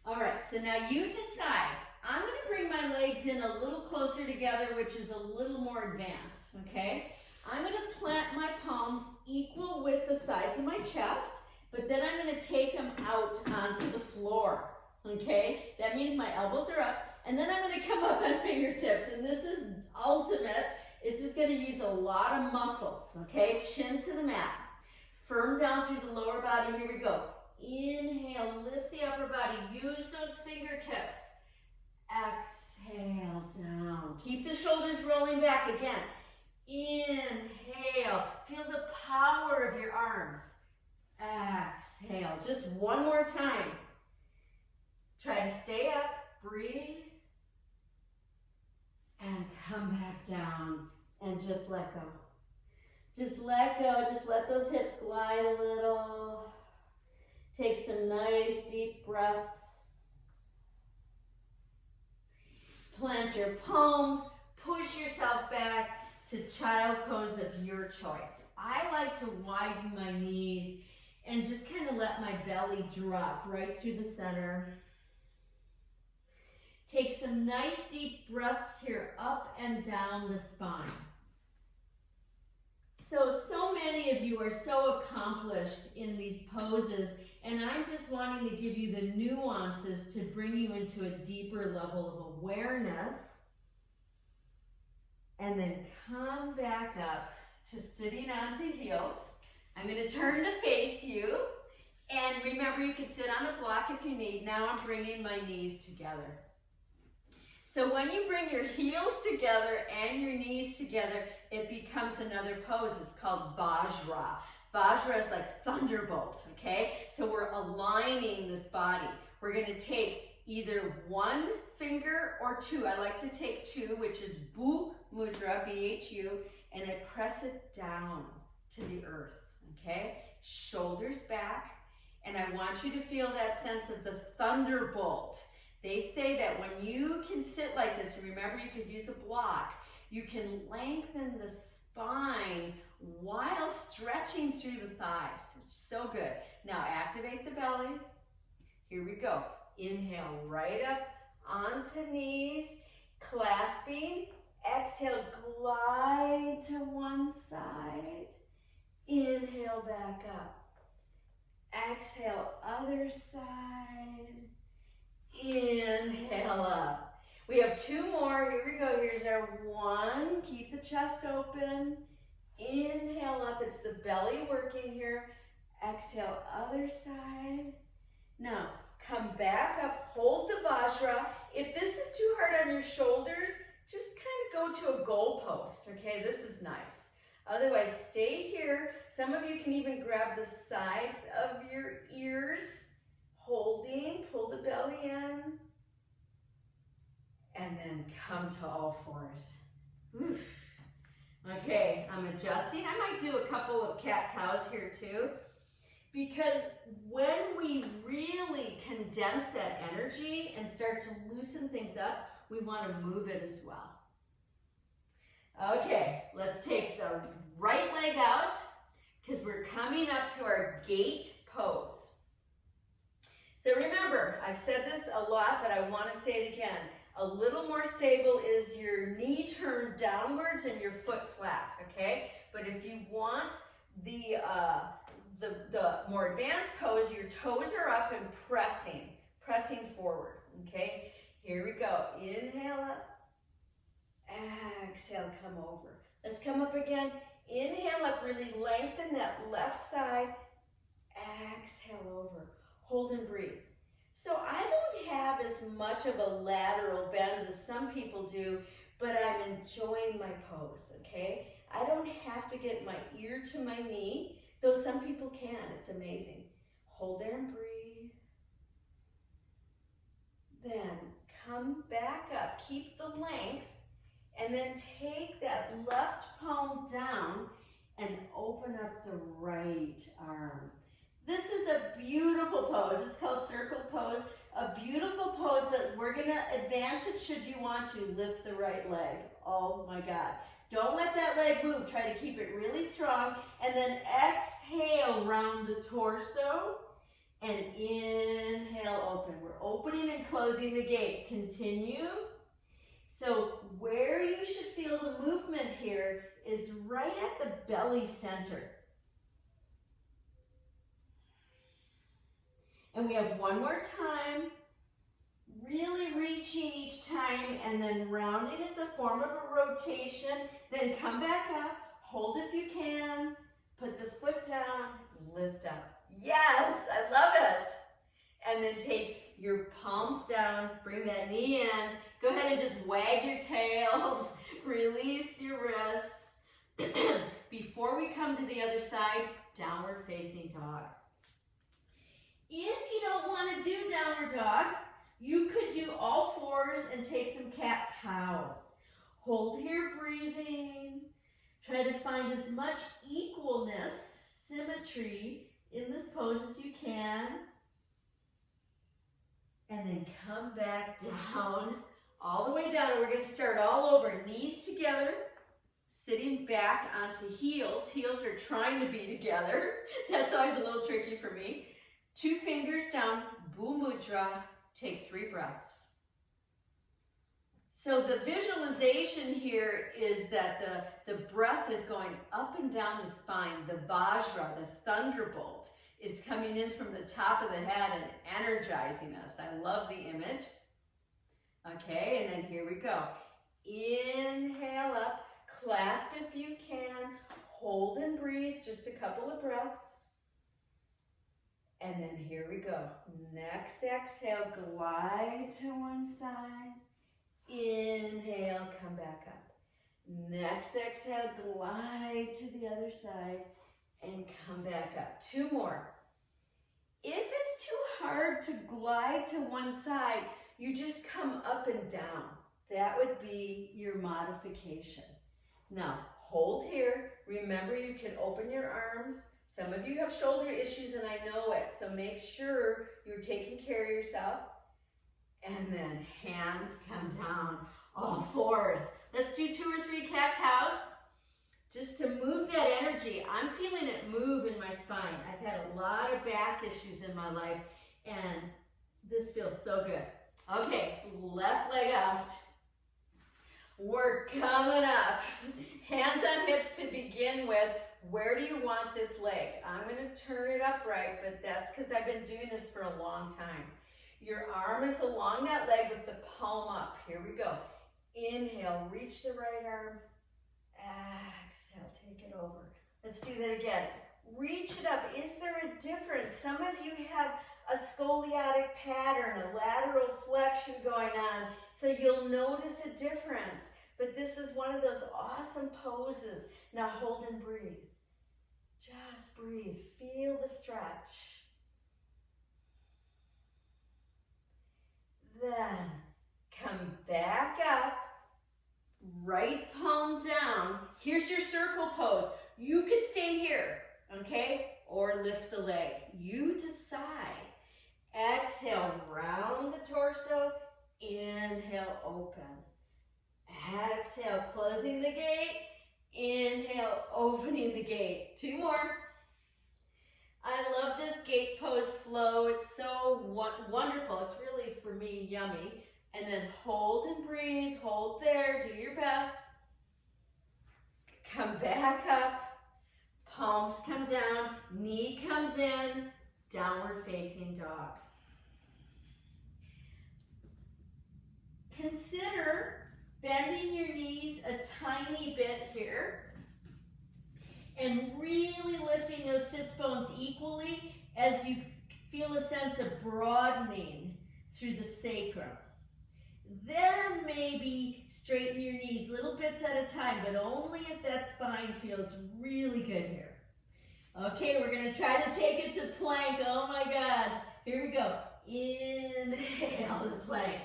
All right, so now you decide. I'm going to bring my legs in a little closer together, which is a little more advanced, okay? I'm going to plant my palms equal with the sides of my chest, but then I'm going to take them out onto the floor, okay? That means my elbows are up, and then I'm going to come up on fingertips, and this is ultimate. It's just going to use a lot of muscles, okay? Chin to the mat. Firm down through the lower body. Here we go. Inhale, lift the upper body. Use those fingertips. Exhale down. Keep the shoulders rolling back again. Inhale. Feel the power of your arms. Exhale. Just one more time. Try to stay up. Breathe. And come back down. And just let go. Just let go. Just let those hips glide a little. Take some nice deep breaths. Plant your palms. Push yourself back to child pose of your choice. I like to widen my knees and just kind of let my belly drop right through the center. Take some nice deep breaths here up and down the spine. So many of you are so accomplished in these poses, and I'm just wanting to give you the nuances to bring you into a deeper level of awareness. And then come back up to sitting onto heels. I'm going to turn to face you. And remember, you can sit on a block if you need. Now I'm bringing my knees together. So when you bring your heels together and your knees together, it becomes another pose. It's called Vajra. Vajra is like thunderbolt, okay? So we're aligning this body. We're going to take either one finger or two. I like to take two, which is Bhu Mudra, B-H-U, and I press it down to the earth, okay? Shoulders back, and I want you to feel that sense of the thunderbolt. They say that when you can sit like this, and remember you could use a block, you can lengthen the spine while stretching through the thighs. So good. Now activate the belly. Here we go. Inhale right up onto knees, clasping. Exhale, glide to one side. Inhale back up. Exhale, other side. Inhale up. We have two more. Here we go. Here's our one. Keep the chest open. Inhale up. It's the belly working here. Exhale, other side. Now, come back up. Hold the Vajra. If this is too hard on your shoulders, just kind of go to a goal post. Okay, this is nice. Otherwise, stay here. Some of you can even grab the sides of your ears. Holding, pull the belly in, and then come to all fours. Oof. Okay, I'm adjusting. I might do a couple of cat-cows here too, because when we really condense that energy and start to loosen things up, we want to move it as well. Okay, let's take the right leg out, because we're coming up to our gate pose. So remember, I've said this a lot, but I want to say it again. A little more stable is your knee turned downwards and your foot flat, okay? But if you want the more advanced pose, your toes are up and pressing forward, okay? Here we go. Inhale up. Exhale, come over. Let's come up again. Inhale up, really lengthen that left side. Exhale over. Hold and breathe. So I don't have as much of a lateral bend as some people do, but I'm enjoying my pose, okay? I don't have to get my ear to my knee, though some people can. It's amazing. Hold there and breathe. Then come back up. Keep the length, and then take that left palm down and open up the right arm. This is a beautiful pose. It's called Circle Pose. A beautiful pose, but we're going to advance it should you want to. Lift the right leg. Oh my God. Don't let that leg move. Try to keep it really strong. And then exhale, round the torso. And inhale, open. We're opening and closing the gate. Continue. So where you should feel the movement here is right at the belly center. And we have one more time, really reaching each time and then rounding. It's a form of a rotation. Then come back up, hold if you can, put the foot down, lift up. Yes, I love it. And then take your palms down, bring that knee in. Go ahead and just wag your tails, release your wrists. to the other side, downward facing dog. If you don't want to do downward dog, you could do all fours and take some cat-cows. Hold here, breathing. Try to find as much equalness, symmetry in this pose as you can. And then come back down, all the way down. We're going to start all over, knees together, sitting back onto heels. Heels are trying to be together. That's always a little tricky for me. 2 fingers down, Bhujangasana Mudra. Take 3 breaths. So the visualization here is that the breath is going up and down the spine. The Vajra, the thunderbolt, is coming in from the top of the head and energizing us. I love the image. Okay, and then here we go. Inhale up, clasp if you can, hold and breathe, just a couple of breaths. And then here we go. Next exhale, glide to one side. Inhale, come back up. Next exhale, glide to the other side and come back up. 2 more. If it's too hard to glide to one side, you just come up and down. That would be your modification. Now, hold here. Remember, you can open your arms. Some of you have shoulder issues and I know it, so make sure you're taking care of yourself. And then hands come down, all fours. Let's do 2 or 3 cat-cows just to move that energy. I'm feeling it move in my spine. I've had a lot of back issues in my life and this feels so good. Okay, left leg out. We're coming up. Hands on hips to begin with. Where do you want this leg? I'm going to turn it upright, but that's because I've been doing this for a long time. Your arm is along that leg with the palm up. Here we go. Inhale, reach the right arm. Exhale, take it over. Let's do that again. Reach it up. Is there a difference? Some of you have a scoliotic pattern, a lateral flexion going on, so you'll notice a difference. But this is one of those awesome poses. Now hold and breathe. Just breathe. Feel the stretch. Then come back up, right palm down. Here's your circle pose. You could stay here, okay? Or lift the leg. You decide. Exhale, round the torso. Inhale, open. Exhale, closing the gate. Inhale, opening the gate. 2 more. I love this gate pose flow. It's so wonderful. It's really, for me, yummy. And then hold and breathe. Hold there. Do your best. Come back up. Palms come down. Knee comes in. Downward facing dog. Consider bending your knees a tiny bit here. And really lifting those sits bones equally as you feel a sense of broadening through the sacrum. Then maybe straighten your knees little bits at a time, but only if that spine feels really good here. Okay, we're going to try to take it to plank. Oh my God. Here we go. Inhale the plank.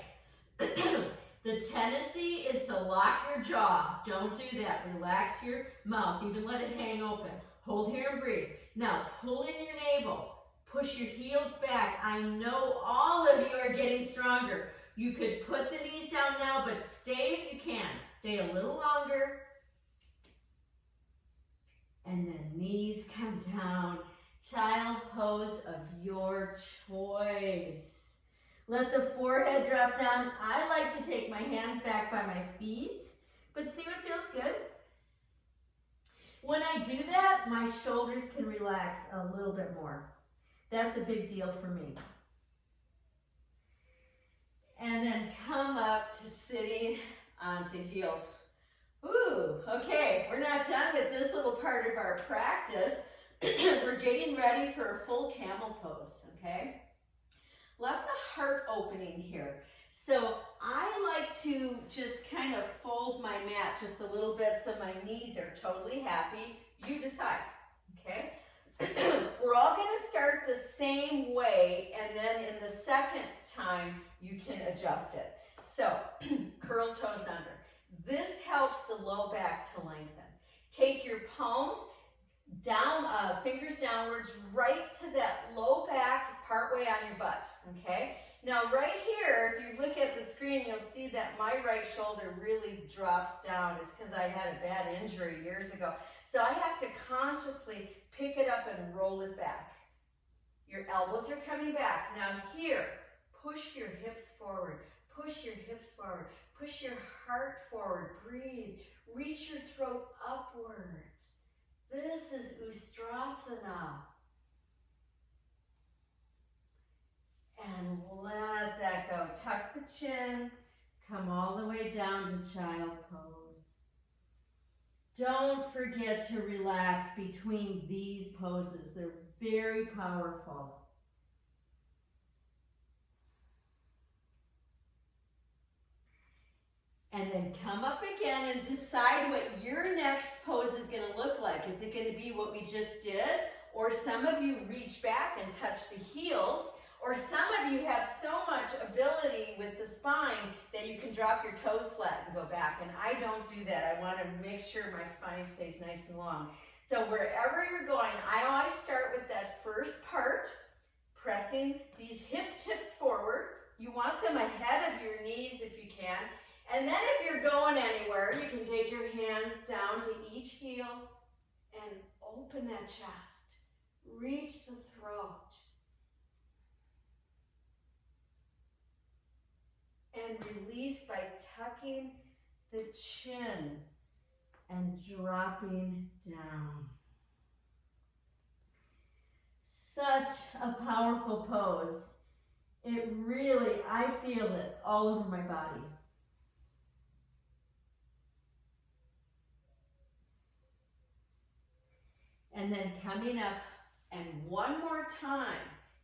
The tendency is to lock your jaw. Don't do that. Relax your mouth. Even let it hang open. Hold here and breathe. Now, pull in your navel. Push your heels back. I know all of you are getting stronger. You could put the knees down now, but stay if you can. Stay a little longer. And then knees come down. Child pose of your choice. Let the forehead drop down. I like to take my hands back by my feet, but see what feels good? When I do that, my shoulders can relax a little bit more. That's a big deal for me. And then come up to sitting onto heels. Ooh, okay, we're not done with this little part of our practice. We're getting ready for a full camel pose, okay? Lots of heart opening here. So I like to just kind of fold my mat just a little bit so my knees are totally happy. You decide. okay? We're all going to start the same way, and then in the second time, you can adjust it. So, curl toes under. This helps the low back to lengthen. Take your palms down, fingers downwards, right to that low back, partway on your butt, okay? Now, right here, if you look at the screen, you'll see that my right shoulder really drops down. It's because I had a bad injury years ago. So I have to consciously pick it up and roll it back. Your elbows are coming back. Now here, push your hips forward. Push your hips forward. Push your heart forward. Breathe. Reach your throat upwards. This is Ustrasana. And let that go. Tuck the chin. Come all the way down to Child Pose. Don't forget to relax between these poses. They're very powerful. And then come up again and decide what your next pose is going to look like. Is it going to be what we just did? Or some of you reach back and touch the heels. Or some of you have so much ability with the spine that you can drop your toes flat and go back. And I don't do that. I want to make sure my spine stays nice and long. So wherever you're going, I always start with that first part, pressing these hip tips forward. You want them ahead of your knees if you can. And then if you're going anywhere, you can take your hands down to each heel and open that chest. Reach the throat. And release by tucking the chin and dropping down. Such a powerful pose. It really, I feel it all over my body. And then coming up, and one more time.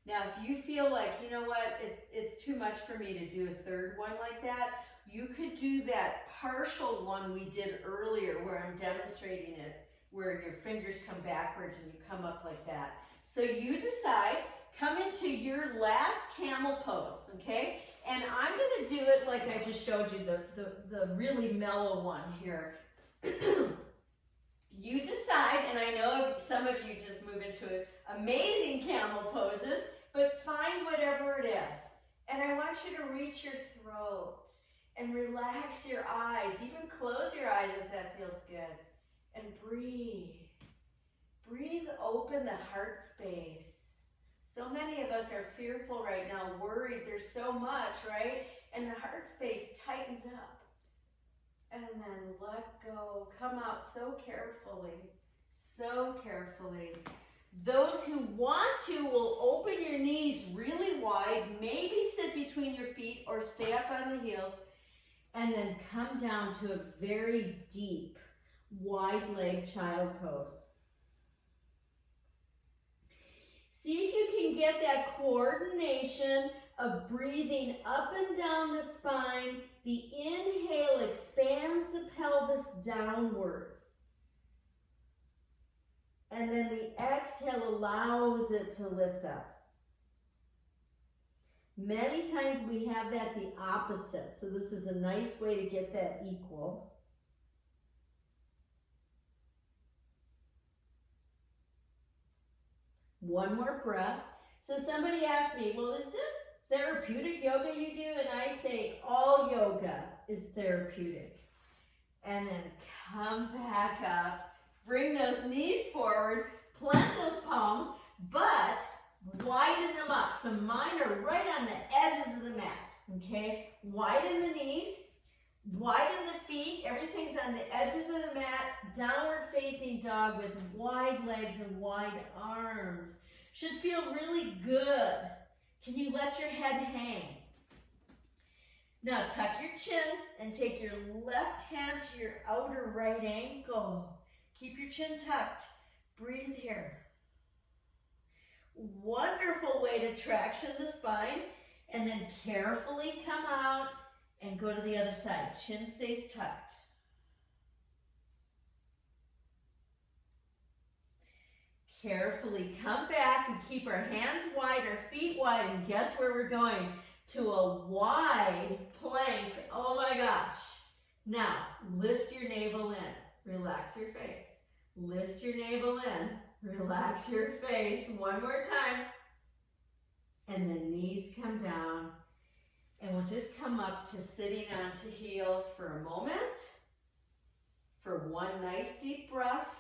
Now, if you feel like, you know what, it's too much for me to do a third one like that, you could do that partial one we did earlier where I'm demonstrating it, where your fingers come backwards and you come up like that. So you decide, come into your last camel pose, okay? And I'm going to do it like I just showed you, the really mellow one here. You decide, and I know some of you just move into amazing camel poses, but find whatever it is. And I want you to reach your throat and relax your eyes. Even close your eyes if that feels good. And breathe. Breathe open the heart space. So many of us are fearful right now, worried. There's so much, right? And the heart space tightens up. And then let go. Come out so carefully. So carefully. Those who want to will open your knees really wide. Maybe sit between your feet or stay up on the heels. And then come down to a very deep, wide leg child pose. See if you can get that coordination of breathing up and down the spine. The inhale expands the pelvis downwards. And then the exhale allows it to lift up. Many times we have that the opposite. So this is a nice way to get that equal. One more breath. So somebody asked me, well, is this therapeutic yoga you do? And I say all yoga is therapeutic. And then come back up, bring those knees forward, plant those palms, but widen them up. So mine are right on the edges of the mat, okay? Widen the knees, widen the feet, everything's on the edges of the mat, downward facing dog with wide legs and wide arms. Should feel really good. Can you let your head hang? Now tuck your chin and take your left hand to your outer right ankle. Keep your chin tucked. Breathe here. Wonderful way to traction the spine. And then carefully come out and go to the other side. Chin stays tucked. Carefully come back. We keep our hands wide, our feet wide, and guess where we're going? To a wide plank. Oh my gosh. Now, lift your navel in. Relax your face. Lift your navel in. Relax your face. One more time. And the knees come down. And we'll just come up to sitting onto heels for a moment. For one nice deep breath.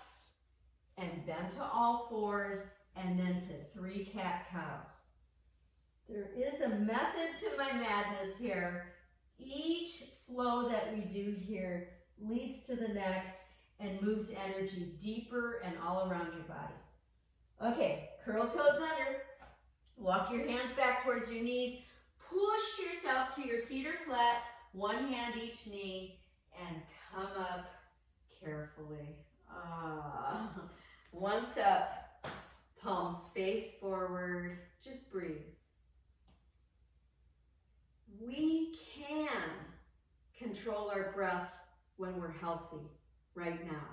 And then to all fours. And then to 3 cat-cows. There is a method to my madness here. Each flow that we do here leads to the next and moves energy deeper and all around your body. Okay, curl toes under. Walk your hands back towards your knees. Push yourself to your feet are flat. One hand each knee and come up carefully. Once up, palms face forward. Just breathe. We can control our breath when we're healthy right now.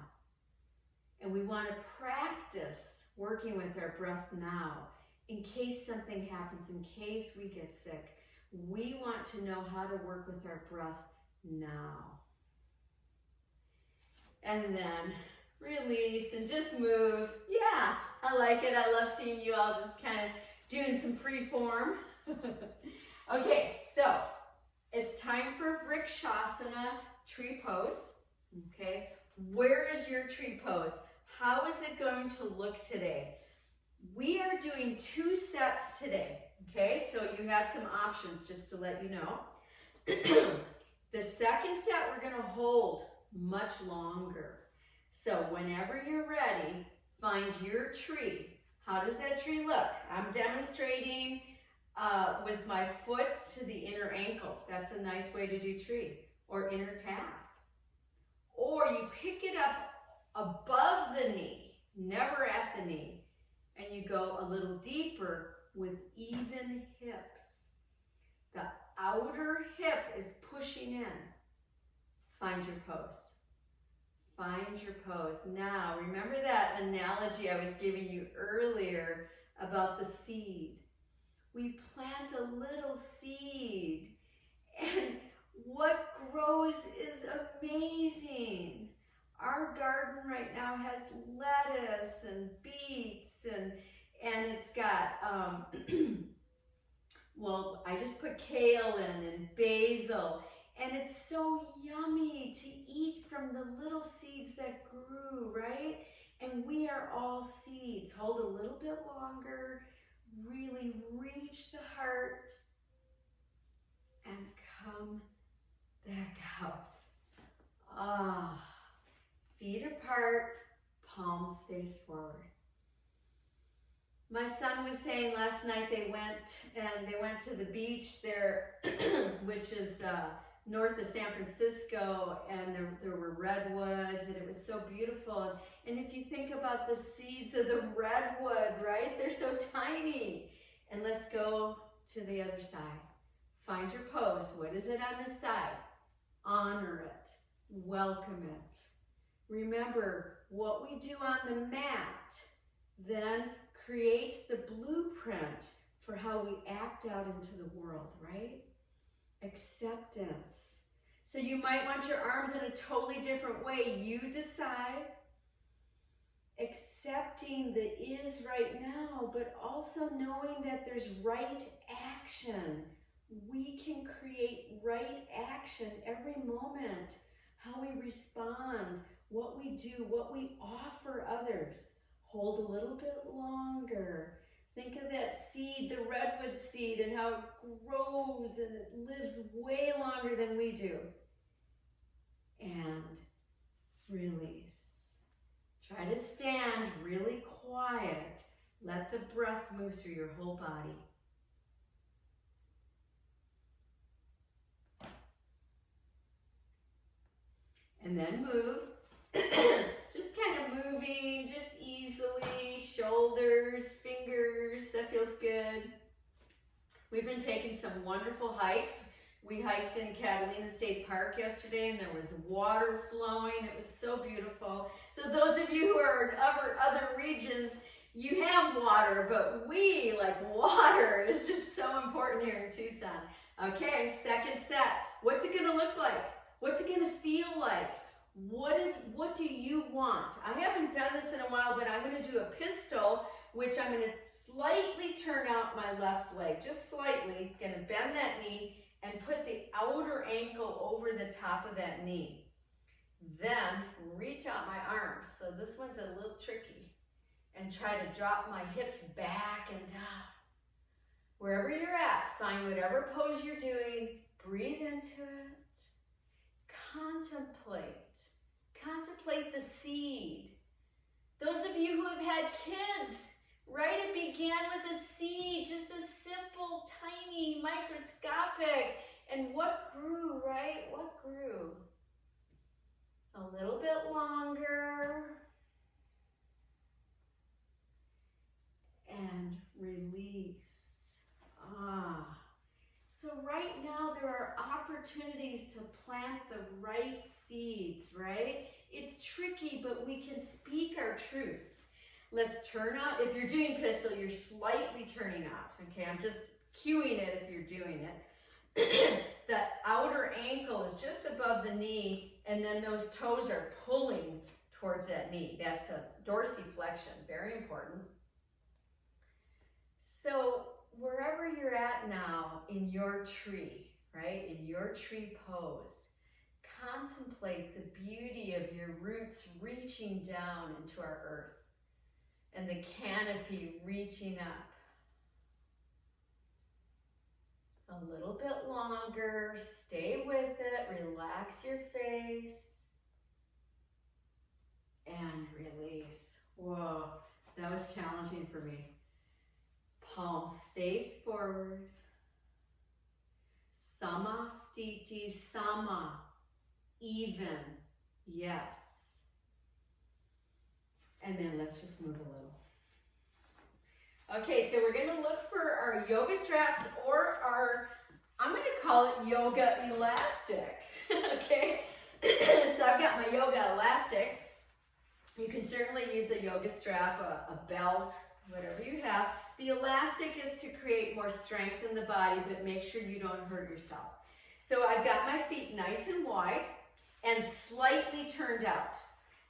And we want to practice working with our breath now in case something happens, in case we get sick. We want to know how to work with our breath now. And then release and just move. Yeah, I like it. I love seeing you all just kind of doing some free form. Okay, so it's time for Rickshawsona tree pose. Okay, where is your tree pose? How is it going to look today? We are doing 2 sets today. Okay, so you have some options just to let you know. The second set we're going to hold much longer. So whenever you're ready, find your tree. How does that tree look? I'm demonstrating with my foot to the inner ankle. That's a nice way to do tree. Or inner calf. Or you pick it up above the knee, never at the knee, and you go a little deeper with even hips. The outer hip is pushing in. Find your pose. Find your pose. Now, remember that analogy I was giving you earlier about the seed. We plant a little seed, and what grows is amazing. Our garden right now has lettuce and beets, and it's got, well, I just put kale in and basil, and it's so yummy to eat from the little seeds that grew, right? And we are all seeds. Hold a little bit longer. Really reach the heart and come back out. Feet apart, palms face forward. My son was saying last night they went to the beach there, which is north of San Francisco, and there were redwoods, and it was so beautiful. And if you think about the seeds of the redwood, right? They're so tiny. And let's go to the other side. Find your pose. What is it on this side? Honor it. Welcome it. Remember, what we do on the mat then creates the blueprint for how we act out into the world, right? Acceptance. So you might want your arms in a totally different way. You decide. Accepting the is right now, but also knowing that there's right action. We can create right action every moment. How we respond, what we do, what we offer others. Hold a little bit longer. Think of that seed, the redwood seed, and how it grows and it lives way longer than we do. And release. Try to stand really quiet. Let the breath move through your whole body. And then move. Just kind of moving, just easily. Shoulders, fingers, that feels good. We've been taking some wonderful hikes. We hiked in Catalina State Park yesterday, and there was water flowing. It was so beautiful. So those of you who are in other regions, you have water, but we like water. It's just so important here in Tucson. Okay, second set. What's it gonna look like? What's it gonna feel like? What do you want? I haven't done this in a while, but I'm gonna do a pistol, which I'm gonna slightly turn out my left leg, just slightly. Gonna bend that knee and put the outer ankle over the top of that knee. Then reach out my arms. So this one's a little tricky. And try to drop my hips back and down. Wherever you're at, find whatever pose you're doing, breathe into it. Contemplate. Contemplate the seed. Those of you who have had kids, right? It began with a seed, just a simple, tiny, microscopic. And what grew, right? What grew? A little bit longer. And release. So right now there are opportunities to plant the right seeds, right? It's tricky, but we can speak our truth. Let's turn out. If you're doing pistol, you're slightly turning out. Okay, I'm just cueing it if you're doing it. The outer ankle is just above the knee, and then those toes are pulling towards that knee. That's a dorsiflexion, very important. So wherever you're at now in your tree, right, in your tree pose, contemplate the beauty of your roots reaching down into our earth and the canopy reaching up. A little bit longer, stay with it, relax your face, and release. Whoa, that was challenging for me. Palms face forward. Sama stiti, sama, even, yes. And then let's just move a little. Okay, so we're gonna look for our yoga straps or our, I'm gonna call it yoga elastic, okay? So I've got my yoga elastic. You can certainly use a yoga strap, a belt, whatever you have. The elastic is to create more strength in the body, but make sure you don't hurt yourself. So I've got my feet nice and wide and slightly turned out.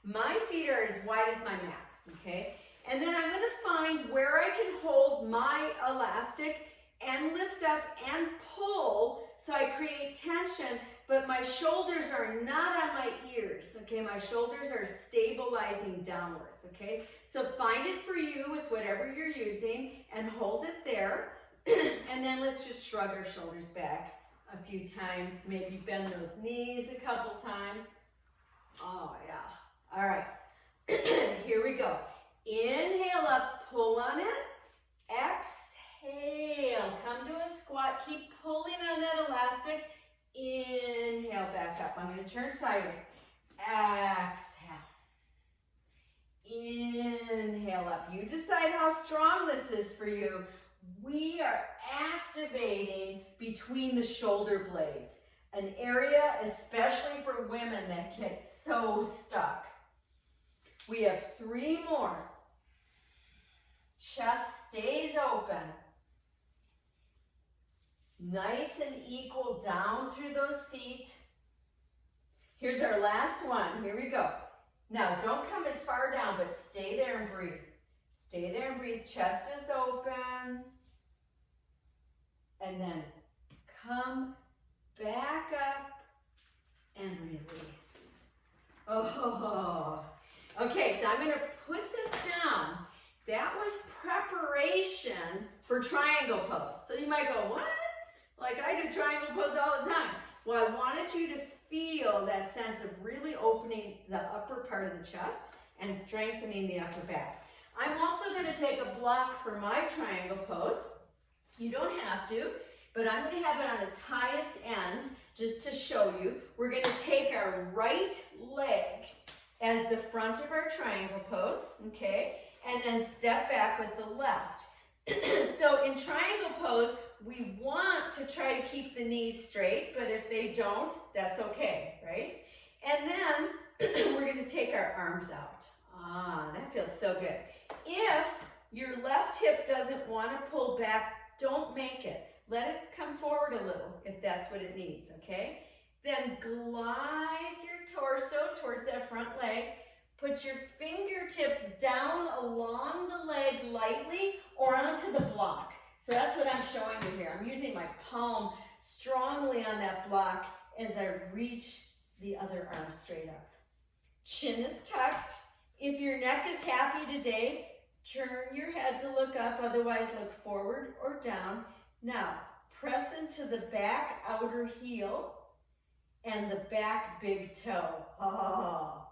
My feet are as wide as my mat, okay? And then I'm gonna find where I can hold my elastic and lift up and pull so I create tension, but my shoulders are not on my ears, okay? My shoulders are stabilizing downwards, okay? So find it for you with whatever you're using and hold it there. And then let's just shrug our shoulders back a few times. Maybe bend those knees a couple times. Oh, yeah. All right. Here we go. Inhale up, pull on it. Exhale, come to a squat. Keep pulling on that elastic. Inhale, back up. I'm going to turn sideways. Exhale. Inhale up. You decide how strong this is for you. We are activating between the shoulder blades, an area especially for women that gets so stuck. We have 3 more. Chest stays open. Nice and equal down through those feet. Here's our last one. Here we go. Now, don't come as far down, but stay there and breathe. Stay there and breathe. Chest is open. And then come back up and release. Oh, okay, so I'm going to put this down. That was preparation for triangle pose. So you might go, what? Like I do triangle pose all the time. Well, I wanted you to feel that sense of really opening the upper part of the chest and strengthening the upper back. I'm also going to take a block for my triangle pose. You don't have to, but I'm going to have it on its highest end just to show you. We're going to take our right leg as the front of our triangle pose, okay? And then step back with the left. So in triangle pose, we want to try to keep the knees straight, but if they don't, that's okay, right? And then we're going to take our arms out. Ah, that feels so good. If your left hip doesn't want to pull back, don't make it. Let it come forward a little if that's what it needs, okay? Then glide your torso towards that front leg. Put your fingertips down along the leg lightly or onto the block. So that's what I'm showing you here. I'm using my palm strongly on that block as I reach the other arm straight up. Chin is tucked. If your neck is happy today, turn your head to look up, otherwise look forward or down. Now, press into the back outer heel and the back big toe. Oh.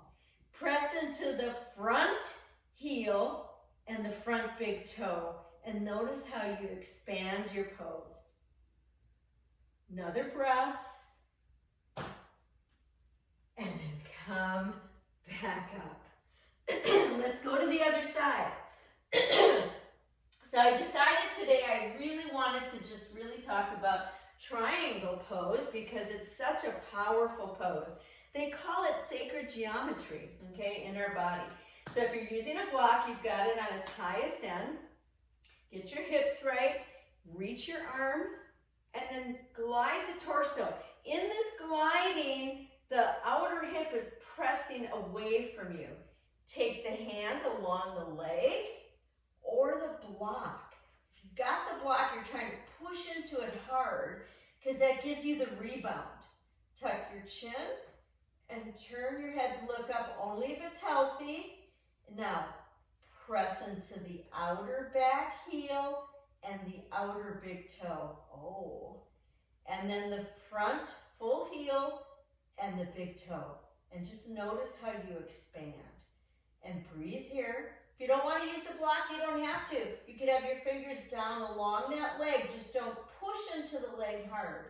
Press into the front heel and the front big toe. And notice how you expand your pose. Another breath. And then come back up. Let's go to the other side. So I decided today I really wanted to just really talk about triangle pose because it's such a powerful pose. They call it sacred geometry, okay, in our body. So if you're using a block, you've got it on its highest end. Get your hips right, reach your arms, and then glide the torso. In this gliding, the outer hip is pressing away from you. Take the hand along the leg or the block. If you've got the block, you're trying to push into it hard because that gives you the rebound. Tuck your chin and turn your head to look up only if it's healthy. Now, press into the outer back heel and the outer big toe. Oh. And then the front full heel and the big toe. And just notice how you expand. And breathe here. If you don't want to use the block, you don't have to. You could have your fingers down along that leg. Just don't push into the leg hard.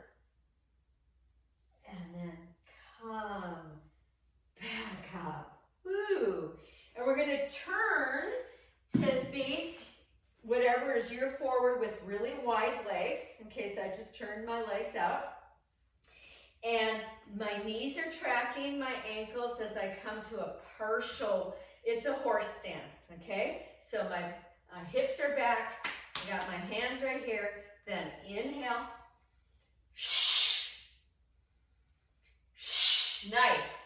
And then come back up. Woo. And we're going to turn to face whatever is your forward with really wide legs. In case I just turned my legs out. And my knees are tracking my ankles as I come to a partial, it's a horse stance, okay? So my hips are back. I got my hands right here. Then inhale. Nice.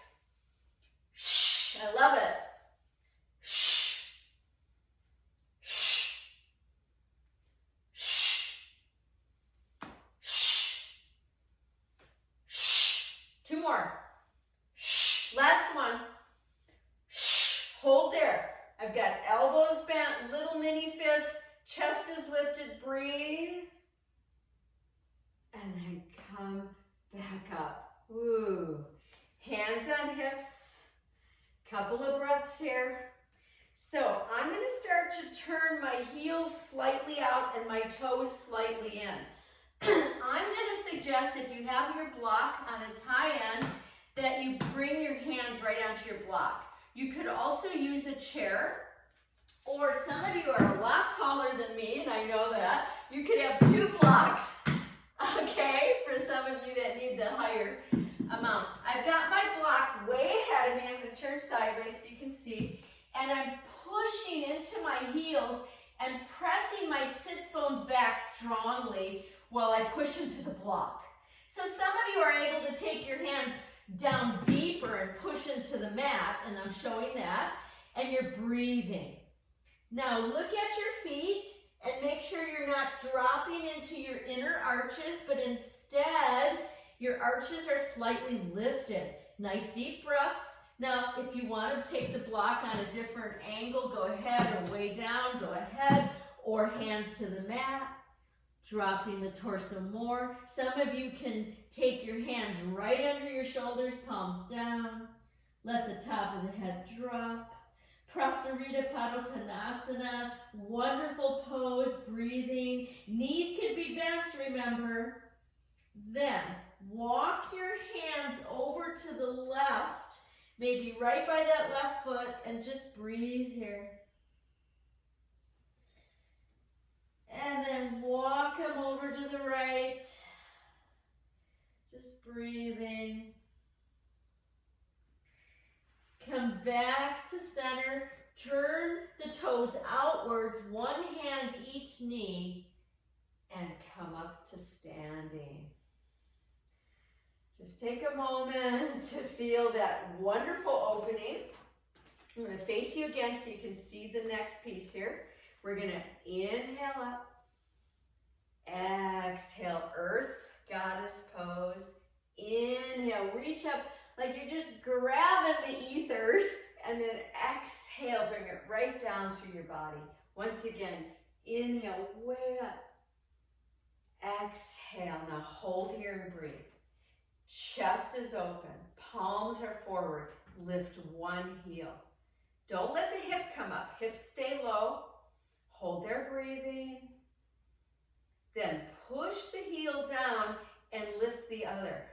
I love it. 2 more. Last one. Hold there. I've got elbows bent, little mini fists, chest is lifted, breathe. And then come back up. Woo. Hands on hips. Couple of breaths here. So I'm going to start to turn my heels slightly out and my toes slightly in. I'm going to suggest if you have your block on its high end that you bring your hands right onto your block. You could also use a chair, or some of you are a lot taller than me, and I know that. You could have 2 blocks, okay, for some of you that need the higher amount. I've got my block way ahead of me. I'm going to turn sideways so you can see, and I'm pushing into my heels and pressing my sits bones back strongly while I push into the block. So some of you are able to take your hands down deeper and push into the mat, and I'm showing that, and you're breathing. Now look at your feet and make sure you're not dropping into your inner arches, but instead your arches are slightly lifted. Nice deep breaths. Now if you want to take the block on a different angle, go ahead, or way down, go ahead, or hands to the mat. Dropping the torso more. Some of you can take your hands right under your shoulders, palms down. Let the top of the head drop. Prasarita Padottanasana. Wonderful pose, breathing. Knees can be bent, remember. Then walk your hands over to the left, maybe right by that left foot, and just breathe here. And then walk them over to the right. Just breathing. Come back to center. Turn the toes outwards, one hand each knee, and come up to standing. Just take a moment to feel that wonderful opening. I'm going to face you again so you can see the next piece here. We're going to inhale up, exhale, Earth Goddess Pose. Inhale, reach up like you're just grabbing the ethers, and then exhale, bring it right down through your body. Once again, inhale, way up. Exhale, now hold here and breathe. Chest is open, palms are forward, lift one heel. Don't let the hip come up, hips stay low. Hold there, breathing. Then push the heel down and lift the other.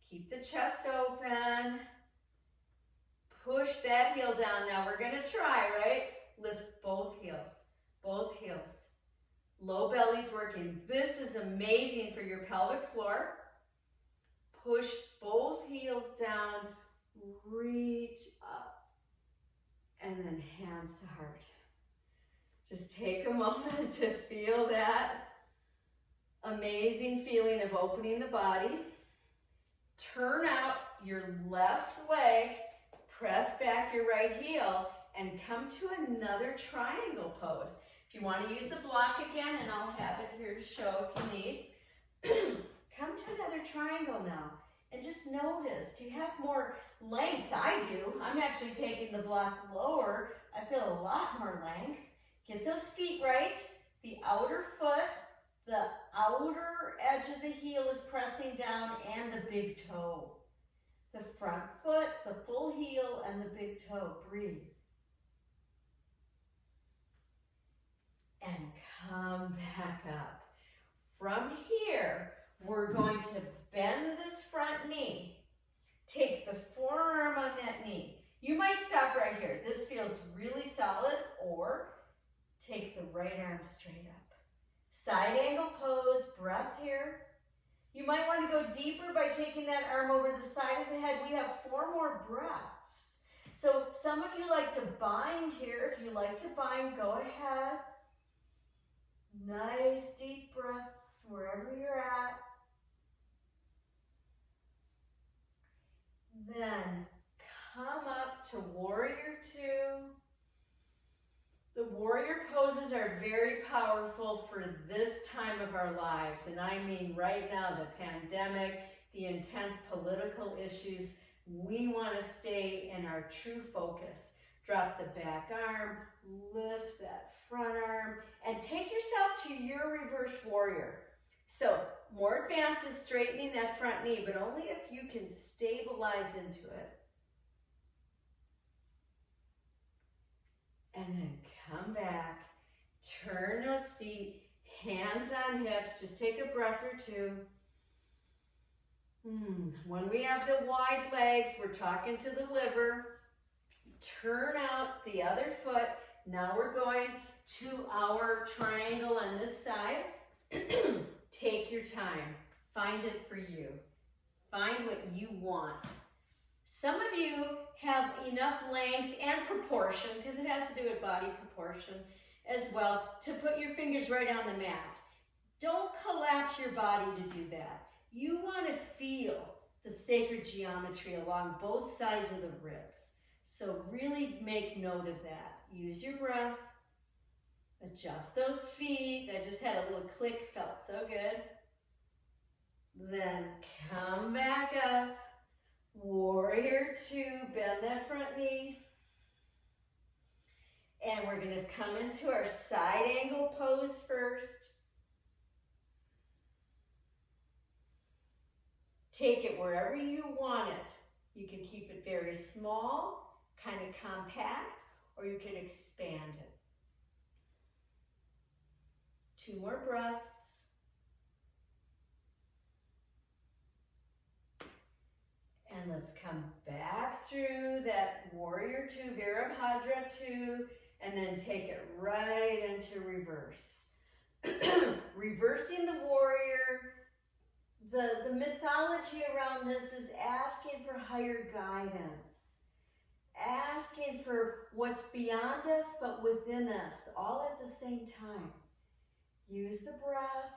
Keep the chest open. Push that heel down. Now we're gonna try, right? Lift both heels, both heels. Low belly's working. This is amazing for your pelvic floor. Push both heels down, reach up, and then hands to heart. Just take a moment to feel that amazing feeling of opening the body. Turn out your left leg, press back your right heel, and come to another triangle pose. If you want to use the block again, and I'll have it here to show if you need, come to another triangle now. And just notice, do you have more length? I do. I'm actually taking the block lower. I feel a lot more length. Get those feet right. The outer foot, the outer edge of the heel is pressing down, and the big toe. The front foot, the full heel, and the big toe. Breathe. And come back up. From here, we're going to bend this front knee. Take the forearm on that knee. You might stop right here. This feels really solid, or take the right arm straight up. Side angle pose, breath here. You might want to go deeper by taking that arm over the side of the head. We have 4 more breaths. So some of you like to bind here. If you like to bind, go ahead. Nice deep breaths wherever you're at. Then come up to Warrior 2. The warrior poses are very powerful for this time of our lives. And I mean right now, the pandemic, the intense political issues. We want to stay in our true focus. Drop the back arm, lift that front arm, and take yourself to your reverse warrior. So more advanced is straightening that front knee, but only if you can stabilize into it. And then come back, turn those feet, hands on hips, just take a breath or two. When we have the wide legs, we're talking to the liver. Turn out the other foot. Now we're going to our triangle on this side. Take your time. Find it for you. Find what you want. Some of you have enough length and proportion, because it has to do with body proportion as well, to put your fingers right on the mat. Don't collapse your body to do that. You want to feel the sacred geometry along both sides of the ribs. So really make note of that. Use your breath. Adjust those feet. I just had a little click, felt so good. Then come back up. Warrior 2, bend that front knee. And we're going to come into our side angle pose first. Take it wherever you want it. You can keep it very small, kind of compact, or you can expand it. 2 more breaths. And let's come back through that Warrior 2, Virabhadra 2, and then take it right into reverse. Reversing the warrior. The mythology around this is asking for higher guidance, asking for what's beyond us, but within us, all at the same time. Use the breath.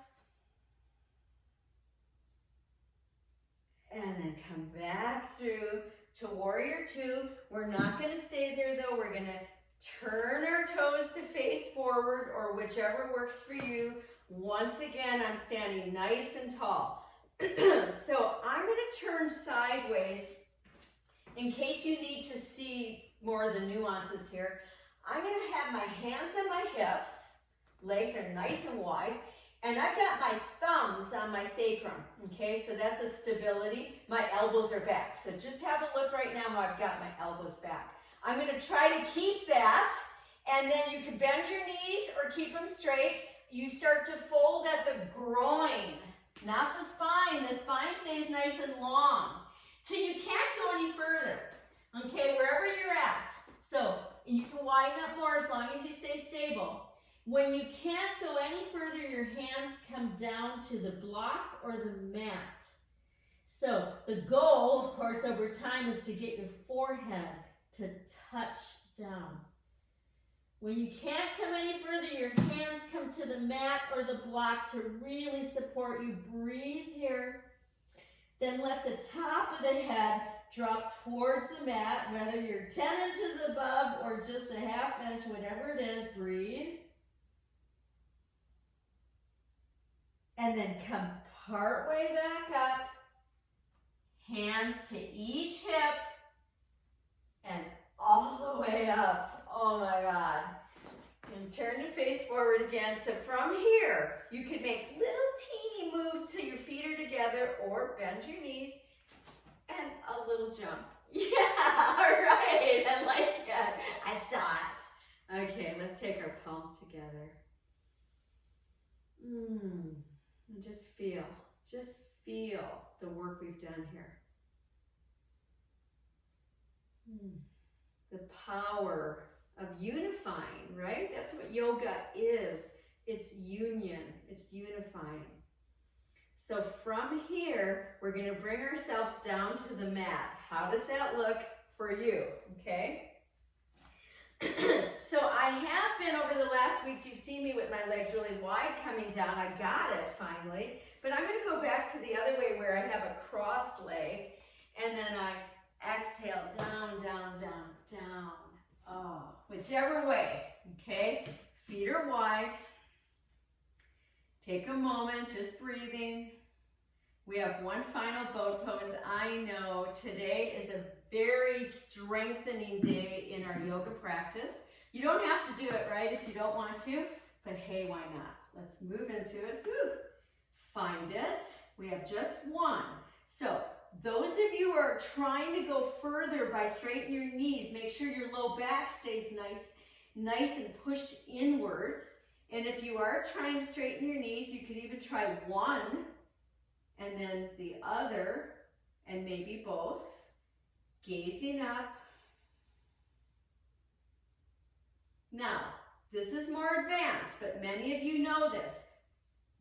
And then come back through to Warrior Two. We're not going to stay there though. We're going to turn our toes to face forward or whichever works for you. Once again, I'm standing nice and tall. So I'm going to turn sideways in case you need to see more of the nuances here. I'm going to have my hands on my hips. Legs are nice and wide. And I've got my thumbs on my sacrum, okay? So that's a stability. My elbows are back. So just have a look right now how I've got my elbows back. I'm gonna try to keep that, and then you can bend your knees or keep them straight. You start to fold at the groin, not the spine. The spine stays nice and long till you can't go any further, okay? Wherever you're at. So you can widen up more as long as you stay stable. When you can't go any further, your hands come down to the block or the mat. So the goal, of course, over time is to get your forehead to touch down. When you can't come any further, your hands come to the mat or the block to really support you. Breathe here. Then let the top of the head drop towards the mat, whether you're 10 inches above or just a half inch, whatever it is, breathe. And then come part way back up, hands to each hip, and all the way up. Oh my God. And turn to face forward again. So from here, you can make little teeny moves till your feet are together or bend your knees and a little jump. Yeah, all right. I like that. I saw it. Okay, let's take our palms together. And just feel the work we've done here. The power of unifying, right? That's what yoga is. It's union, it's unifying. So from here, we're gonna bring ourselves down to the mat. How does that look for you, okay? So I have been, over the last weeks, you've seen me with my legs really wide coming down. I got it finally. But I'm going to go back to the other way where I have a cross leg. And then I exhale down, down, down, down. Oh, whichever way, okay? Feet are wide. Take a moment, just breathing. We have one final boat pose. I know today is a very strengthening day in our yoga practice. You don't have to do it, right, if you don't want to, but hey, why not? Let's move into it. Whew. Find it. We have just one. So those of you who are trying to go further by straightening your knees, make sure your low back stays nice and pushed inwards. And if you are trying to straighten your knees, you could even try one and then the other and maybe both. Gazing up. Now, this is more advanced, but many of you know this.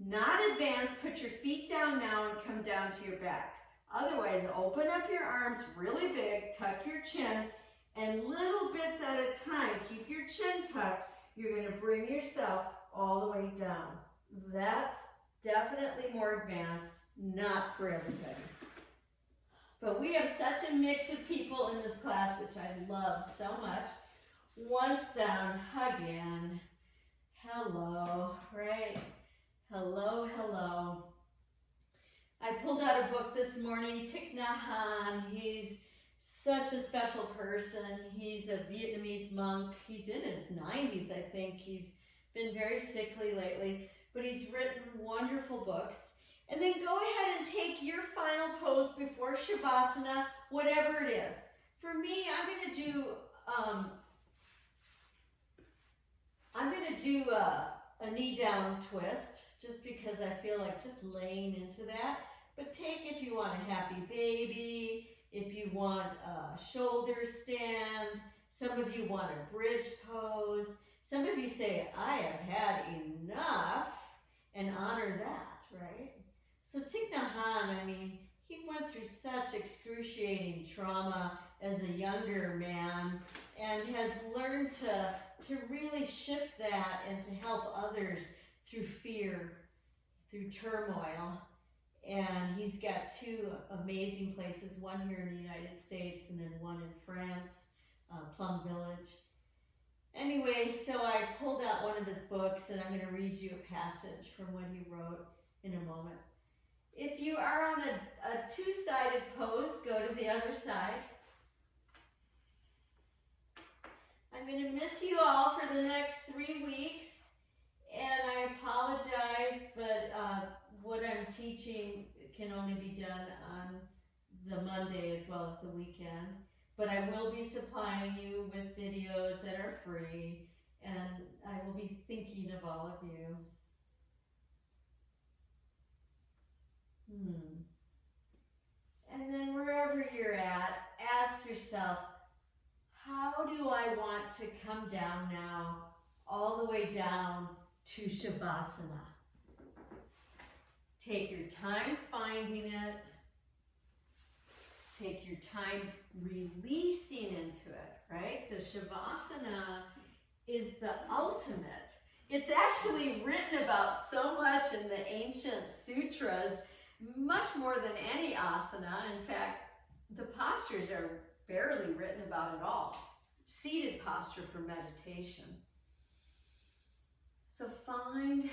Not advanced, put your feet down now and come down to your backs. Otherwise, open up your arms really big, tuck your chin, and little bits at a time, keep your chin tucked. You're going to bring yourself all the way down. That's definitely more advanced, not for everybody. But we have such a mix of people in this class, which I love so much. Once down, hug in. Hello, right? Hello, hello. I pulled out a book this morning, Thich Nhat Hanh. He's such a special person. He's a Vietnamese monk. He's in his 90s, I think. He's been very sickly lately, but he's written wonderful books. And then go ahead and take your final pose before Shavasana, whatever it is. For me, I'm going to do a knee down twist, just because I feel like just laying into that. But take, if you want a happy baby, if you want a shoulder stand, some of you want a bridge pose, some of you say, I have had enough, and honor that, right? So Thich Nhat Hanh, I mean, he went through such excruciating trauma as a younger man and has learned to really shift that and to help others through fear, through turmoil. And he's got 2 amazing places, one here in the United States and then one in France, Plum Village. Anyway, so I pulled out one of his books and I'm going to read you a passage from what he wrote in a moment. If you are on a 2-sided pose, go to the other side. I'm going to miss you all for the next 3 weeks, and I apologize, but what I'm teaching can only be done on the Monday as well as the weekend. But I will be supplying you with videos that are free, and I will be thinking of all of you. And then wherever you're at, ask yourself, how do I want to come down now, all the way down to Shavasana? Take your time finding it. Take your time releasing into it, right? So Shavasana is the ultimate. It's actually written about so much in the ancient sutras, much more than any asana. In fact, the postures are barely written about at all. Seated posture for meditation. So find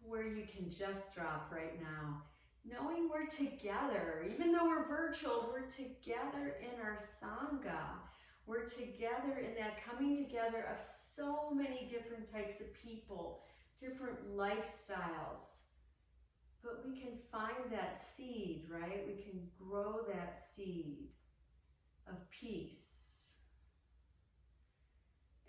where you can just drop right now, knowing we're together. Even though we're virtual, we're together in our Sangha. We're together in that coming together of so many different types of people, different lifestyles. But we can find that seed, right? We can grow that seed of peace.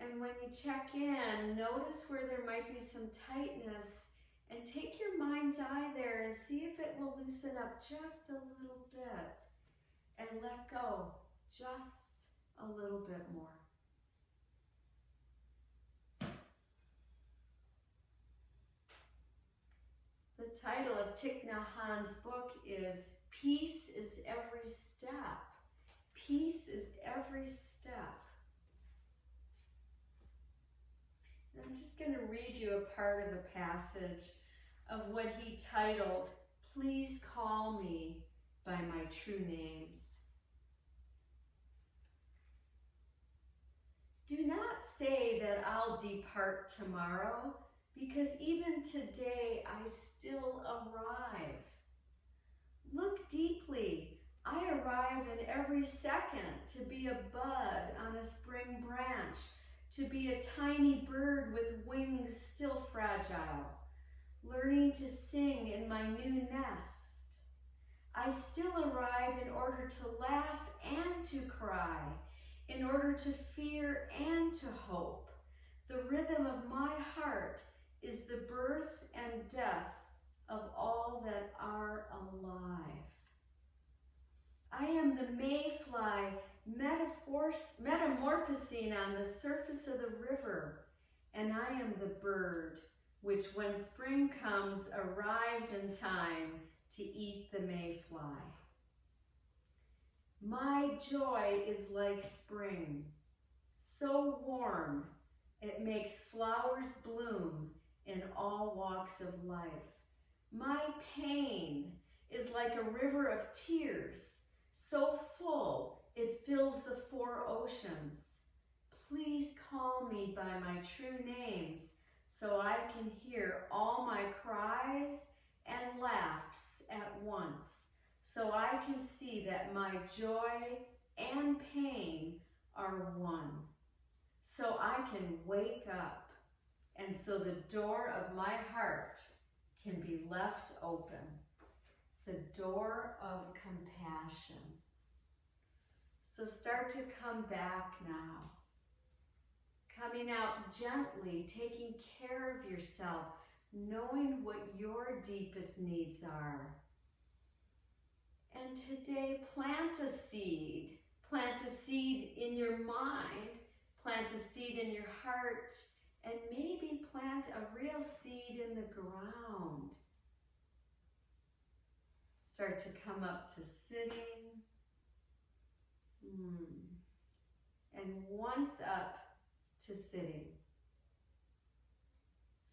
And when you check in, notice where there might be some tightness and take your mind's eye there and see if it will loosen up just a little bit and let go just a little bit more. The title of Thich Nhat Hanh's book is Peace is Every Step. Peace is every step. And I'm just going to read you a part of a passage of what he titled, Please Call Me by My True Names. Do not say that I'll depart tomorrow, because even today I still arrive. Look deeply. I arrive in every second to be a bud on a spring branch, to be a tiny bird with wings still fragile, learning to sing in my new nest. I still arrive in order to laugh and to cry, in order to fear and to hope. The rhythm of my heart is the birth and death of all that are alive. I am the mayfly metamorphosing on the surface of the river, and I am the bird which, when spring comes, arrives in time to eat the mayfly. My joy is like spring, so warm it makes flowers bloom in all walks of life. My pain is like a river of tears, so full it fills the 4 oceans. Please call me by my true names so I can hear all my cries and laughs at once, so I can see that my joy and pain are one, so I can wake up, and so the door of my heart can be left open, the door of compassion. So start to come back now, coming out gently, taking care of yourself, knowing what your deepest needs are. And today, plant a seed. Plant a seed in your mind, plant a seed in your heart, and maybe plant a real seed in the ground. Start to come up to sitting. and once up to sitting.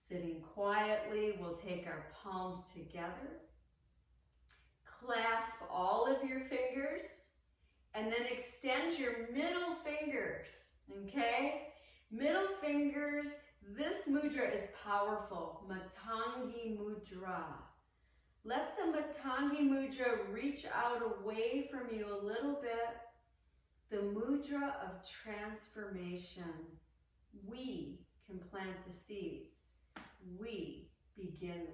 Sitting quietly, we'll take our palms together. Clasp all of your fingers and then extend your middle fingers, okay? Middle fingers, this mudra is powerful, Matangi Mudra. Let the Matangi Mudra reach out away from you a little bit. The Mudra of Transformation. We can plant the seeds. We begin